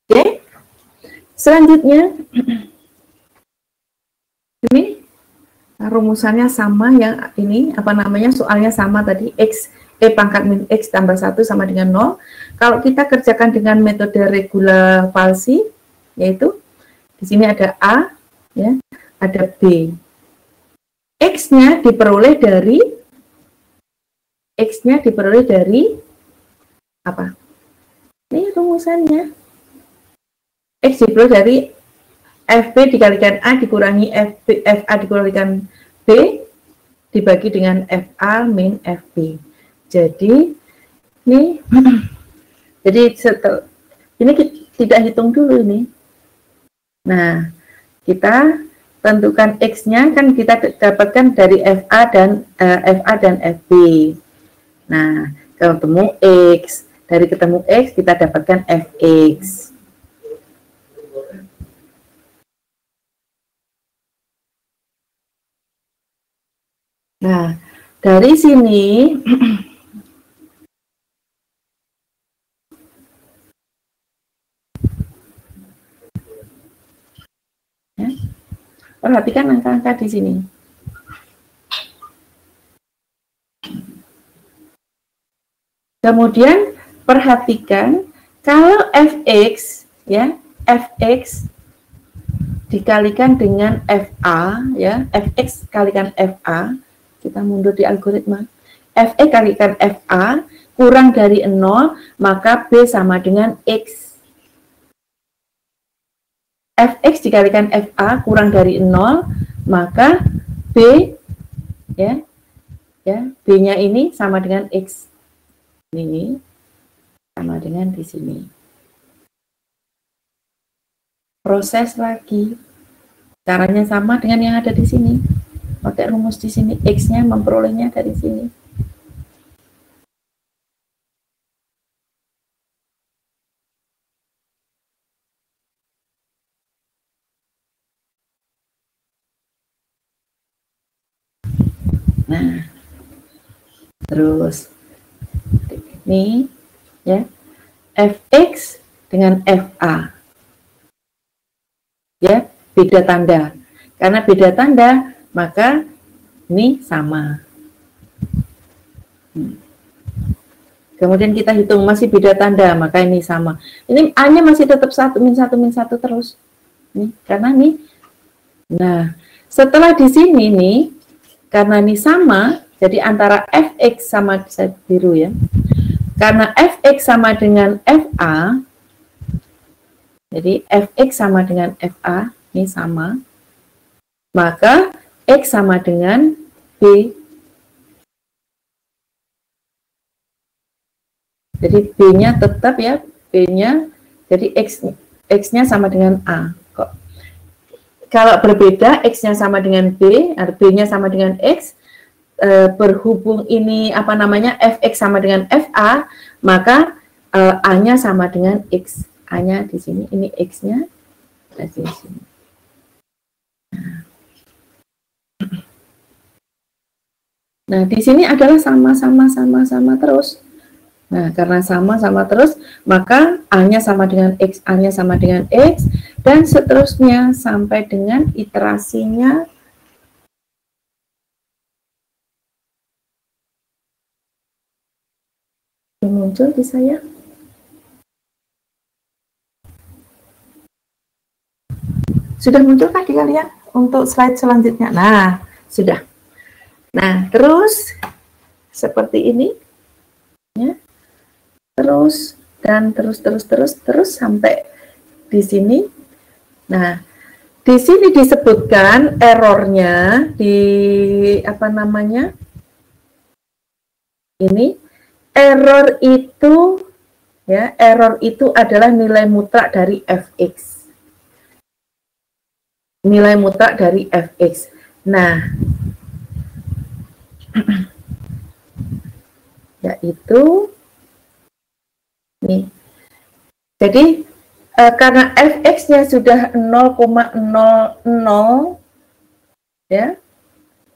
Oke, selanjutnya ini rumusannya sama, yang ini apa namanya, soalnya sama tadi, X pangkat min X tambah 1 sama dengan 0. Kalau kita kerjakan dengan metode regula falsi, yaitu di sini ada A ya, ada B. X-nya diperoleh dari apa? Ini rumusannya. X diperoleh dari FB dikalikan A dikurangi FA dikalikan B dibagi dengan FA min FB. Jadi ini jadi ini tidak hitung dulu ini. Nah, kita tentukan X-nya kan kita dapatkan dari FA dan FB. Nah, ketemu X, dari ketemu X kita dapatkan Fx. Nah, dari sini ya, perhatikan angka-angka di sini. Kemudian perhatikan kalau Fx ya, Fx dikalikan dengan FA ya, Fx kalikan FA, kita mundur di algoritma, Fx kalikan FA kurang dari 0, maka B sama dengan X. Fx dikalikan FA kurang dari 0, maka B ya, B-nya ini sama dengan X. Ini sama dengan di sini. Proses lagi. Caranya sama dengan yang ada di sini. Pakai rumus di sini, X-nya memperolehnya dari sini. Nah, terus ini ya, fx dengan fa. Ya, beda tanda. Karena beda tanda, maka ini sama. Kemudian kita hitung masih beda tanda, maka ini sama. Ini A-nya masih tetap 1 min 1 min 1 terus. Nih, karena nih. Nah, setelah di sini nih, karena ini sama, jadi antara fx sama, saya biru ya. Karena fx sama dengan fa, jadi fx sama dengan fa, ini sama, maka x sama dengan b. Jadi b-nya tetap ya, b-nya, jadi x-nya sama dengan a. Kok kalau berbeda, x-nya sama dengan b, atau b-nya sama dengan x, berhubung ini apa namanya fx sama dengan fa, maka a-nya sama dengan x. A-nya di sini, ini x-nya di sini. Nah, di sini adalah sama terus. Nah, karena sama terus, maka A-nya sama dengan X, A-nya sama dengan X, dan seterusnya sampai dengan iterasinya muncul di saya. Sudah muncul kah di kalian untuk slide selanjutnya? Nah, sudah. Nah, terus seperti ini. Ya. Terus dan terus sampai di sini. Nah, di sini disebutkan errornya di apa namanya? Ini error itu ya, error itu adalah nilai mutlak dari fx. Nilai mutlak dari fx. Nah, yaitu nih. Jadi karena fx-nya sudah 0,00 ya,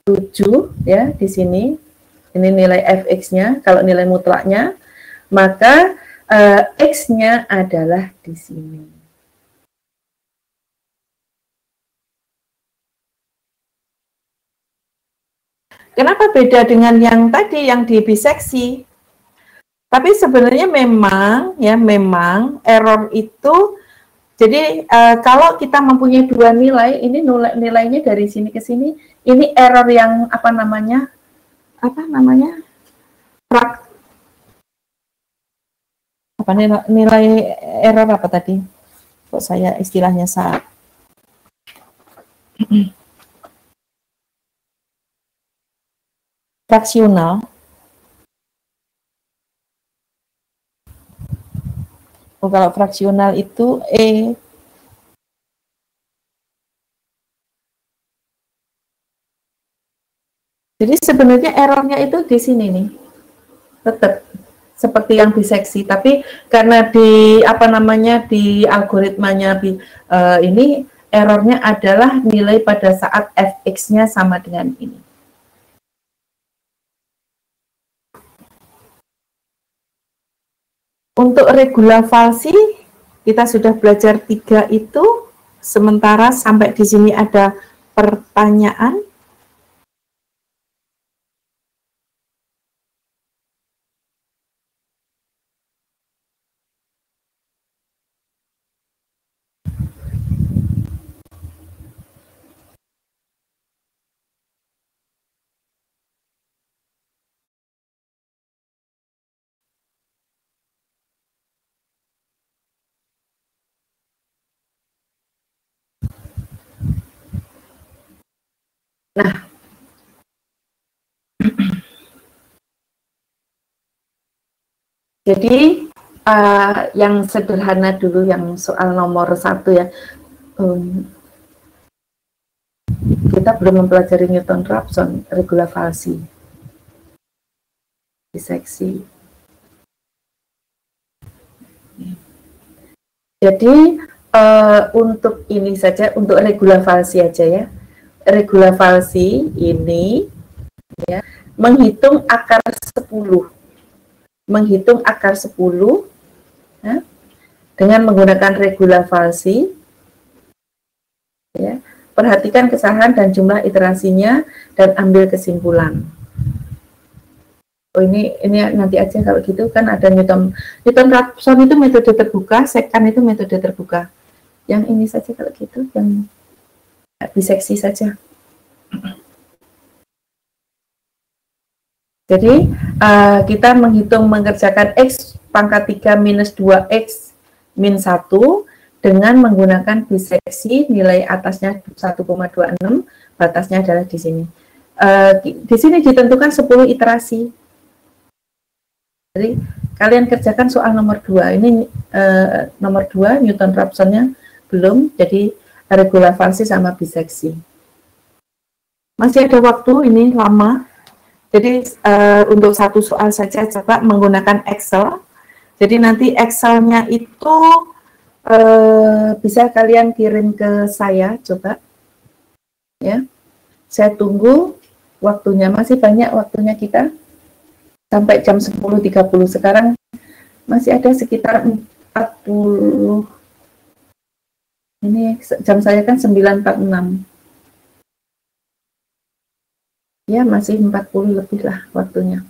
7 ya di sini. Ini nilai fx-nya, kalau nilai mutlaknya, maka x-nya adalah di sini. Kenapa beda dengan yang tadi, yang di biseksi? Tapi sebenarnya memang error itu, jadi kalau kita mempunyai dua nilai, ini nilainya dari sini ke sini, ini error yang apa namanya nilai error apa tadi? Kok saya istilahnya saat fraksional. Oh, kalau fraksional itu jadi sebenarnya errornya itu di sini nih, tetap seperti yang biseksi, tapi karena di apa namanya di algoritmanya ini errornya adalah nilai pada saat fx-nya sama dengan ini. Untuk regula falsi kita sudah belajar 3 itu, sementara sampai di sini ada pertanyaan. Nah, jadi yang sederhana dulu, yang soal nomor 1 ya. Kita belum mempelajari Newton-Raphson, regula falsi, biseksi. Jadi untuk ini saja, untuk regula falsi aja ya. Regula falsi ini ya, menghitung akar 10. Menghitung akar 10 ya, dengan menggunakan regula falsi. Ya, perhatikan kesalahan dan jumlah iterasinya dan ambil kesimpulan. Oh, ini nanti aja kalau gitu, kan ada Newton-Raphson itu metode terbuka, Sekan itu metode terbuka. Yang ini saja kalau gitu, yang biseksi saja. Jadi kita mengerjakan X pangkat 3 minus 2X min 1 dengan menggunakan biseksi, nilai atasnya 1,26, batasnya adalah di sini. Di sini ditentukan 10 iterasi. Jadi kalian kerjakan soal nomor 2. Ini nomor 2, Newton-Raphsonnya belum, jadi regula falsi sama biseksi. Masih ada waktu, ini lama. Jadi untuk satu soal saja coba menggunakan Excel. Jadi nanti Excel-nya itu bisa kalian kirim ke saya, coba. Ya, saya tunggu waktunya, masih banyak waktunya kita. Sampai jam 10.30 sekarang masih ada sekitar 40. Ini jam saya kan 9.46. Ya, masih 40 lebih lah waktunya.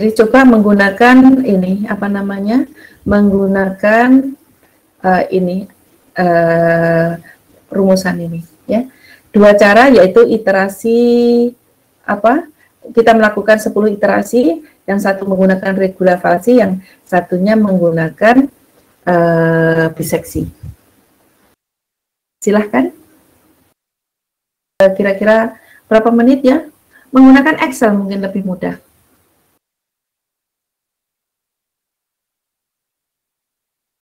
Jadi coba menggunakan ini, apa namanya, menggunakan rumusan ini. Ya, 2 cara, yaitu iterasi apa? Kita melakukan 10 iterasi, yang satu menggunakan regula falsi, yang satunya menggunakan biseksi. Silahkan. Kira-kira berapa menit ya? Menggunakan Excel mungkin lebih mudah.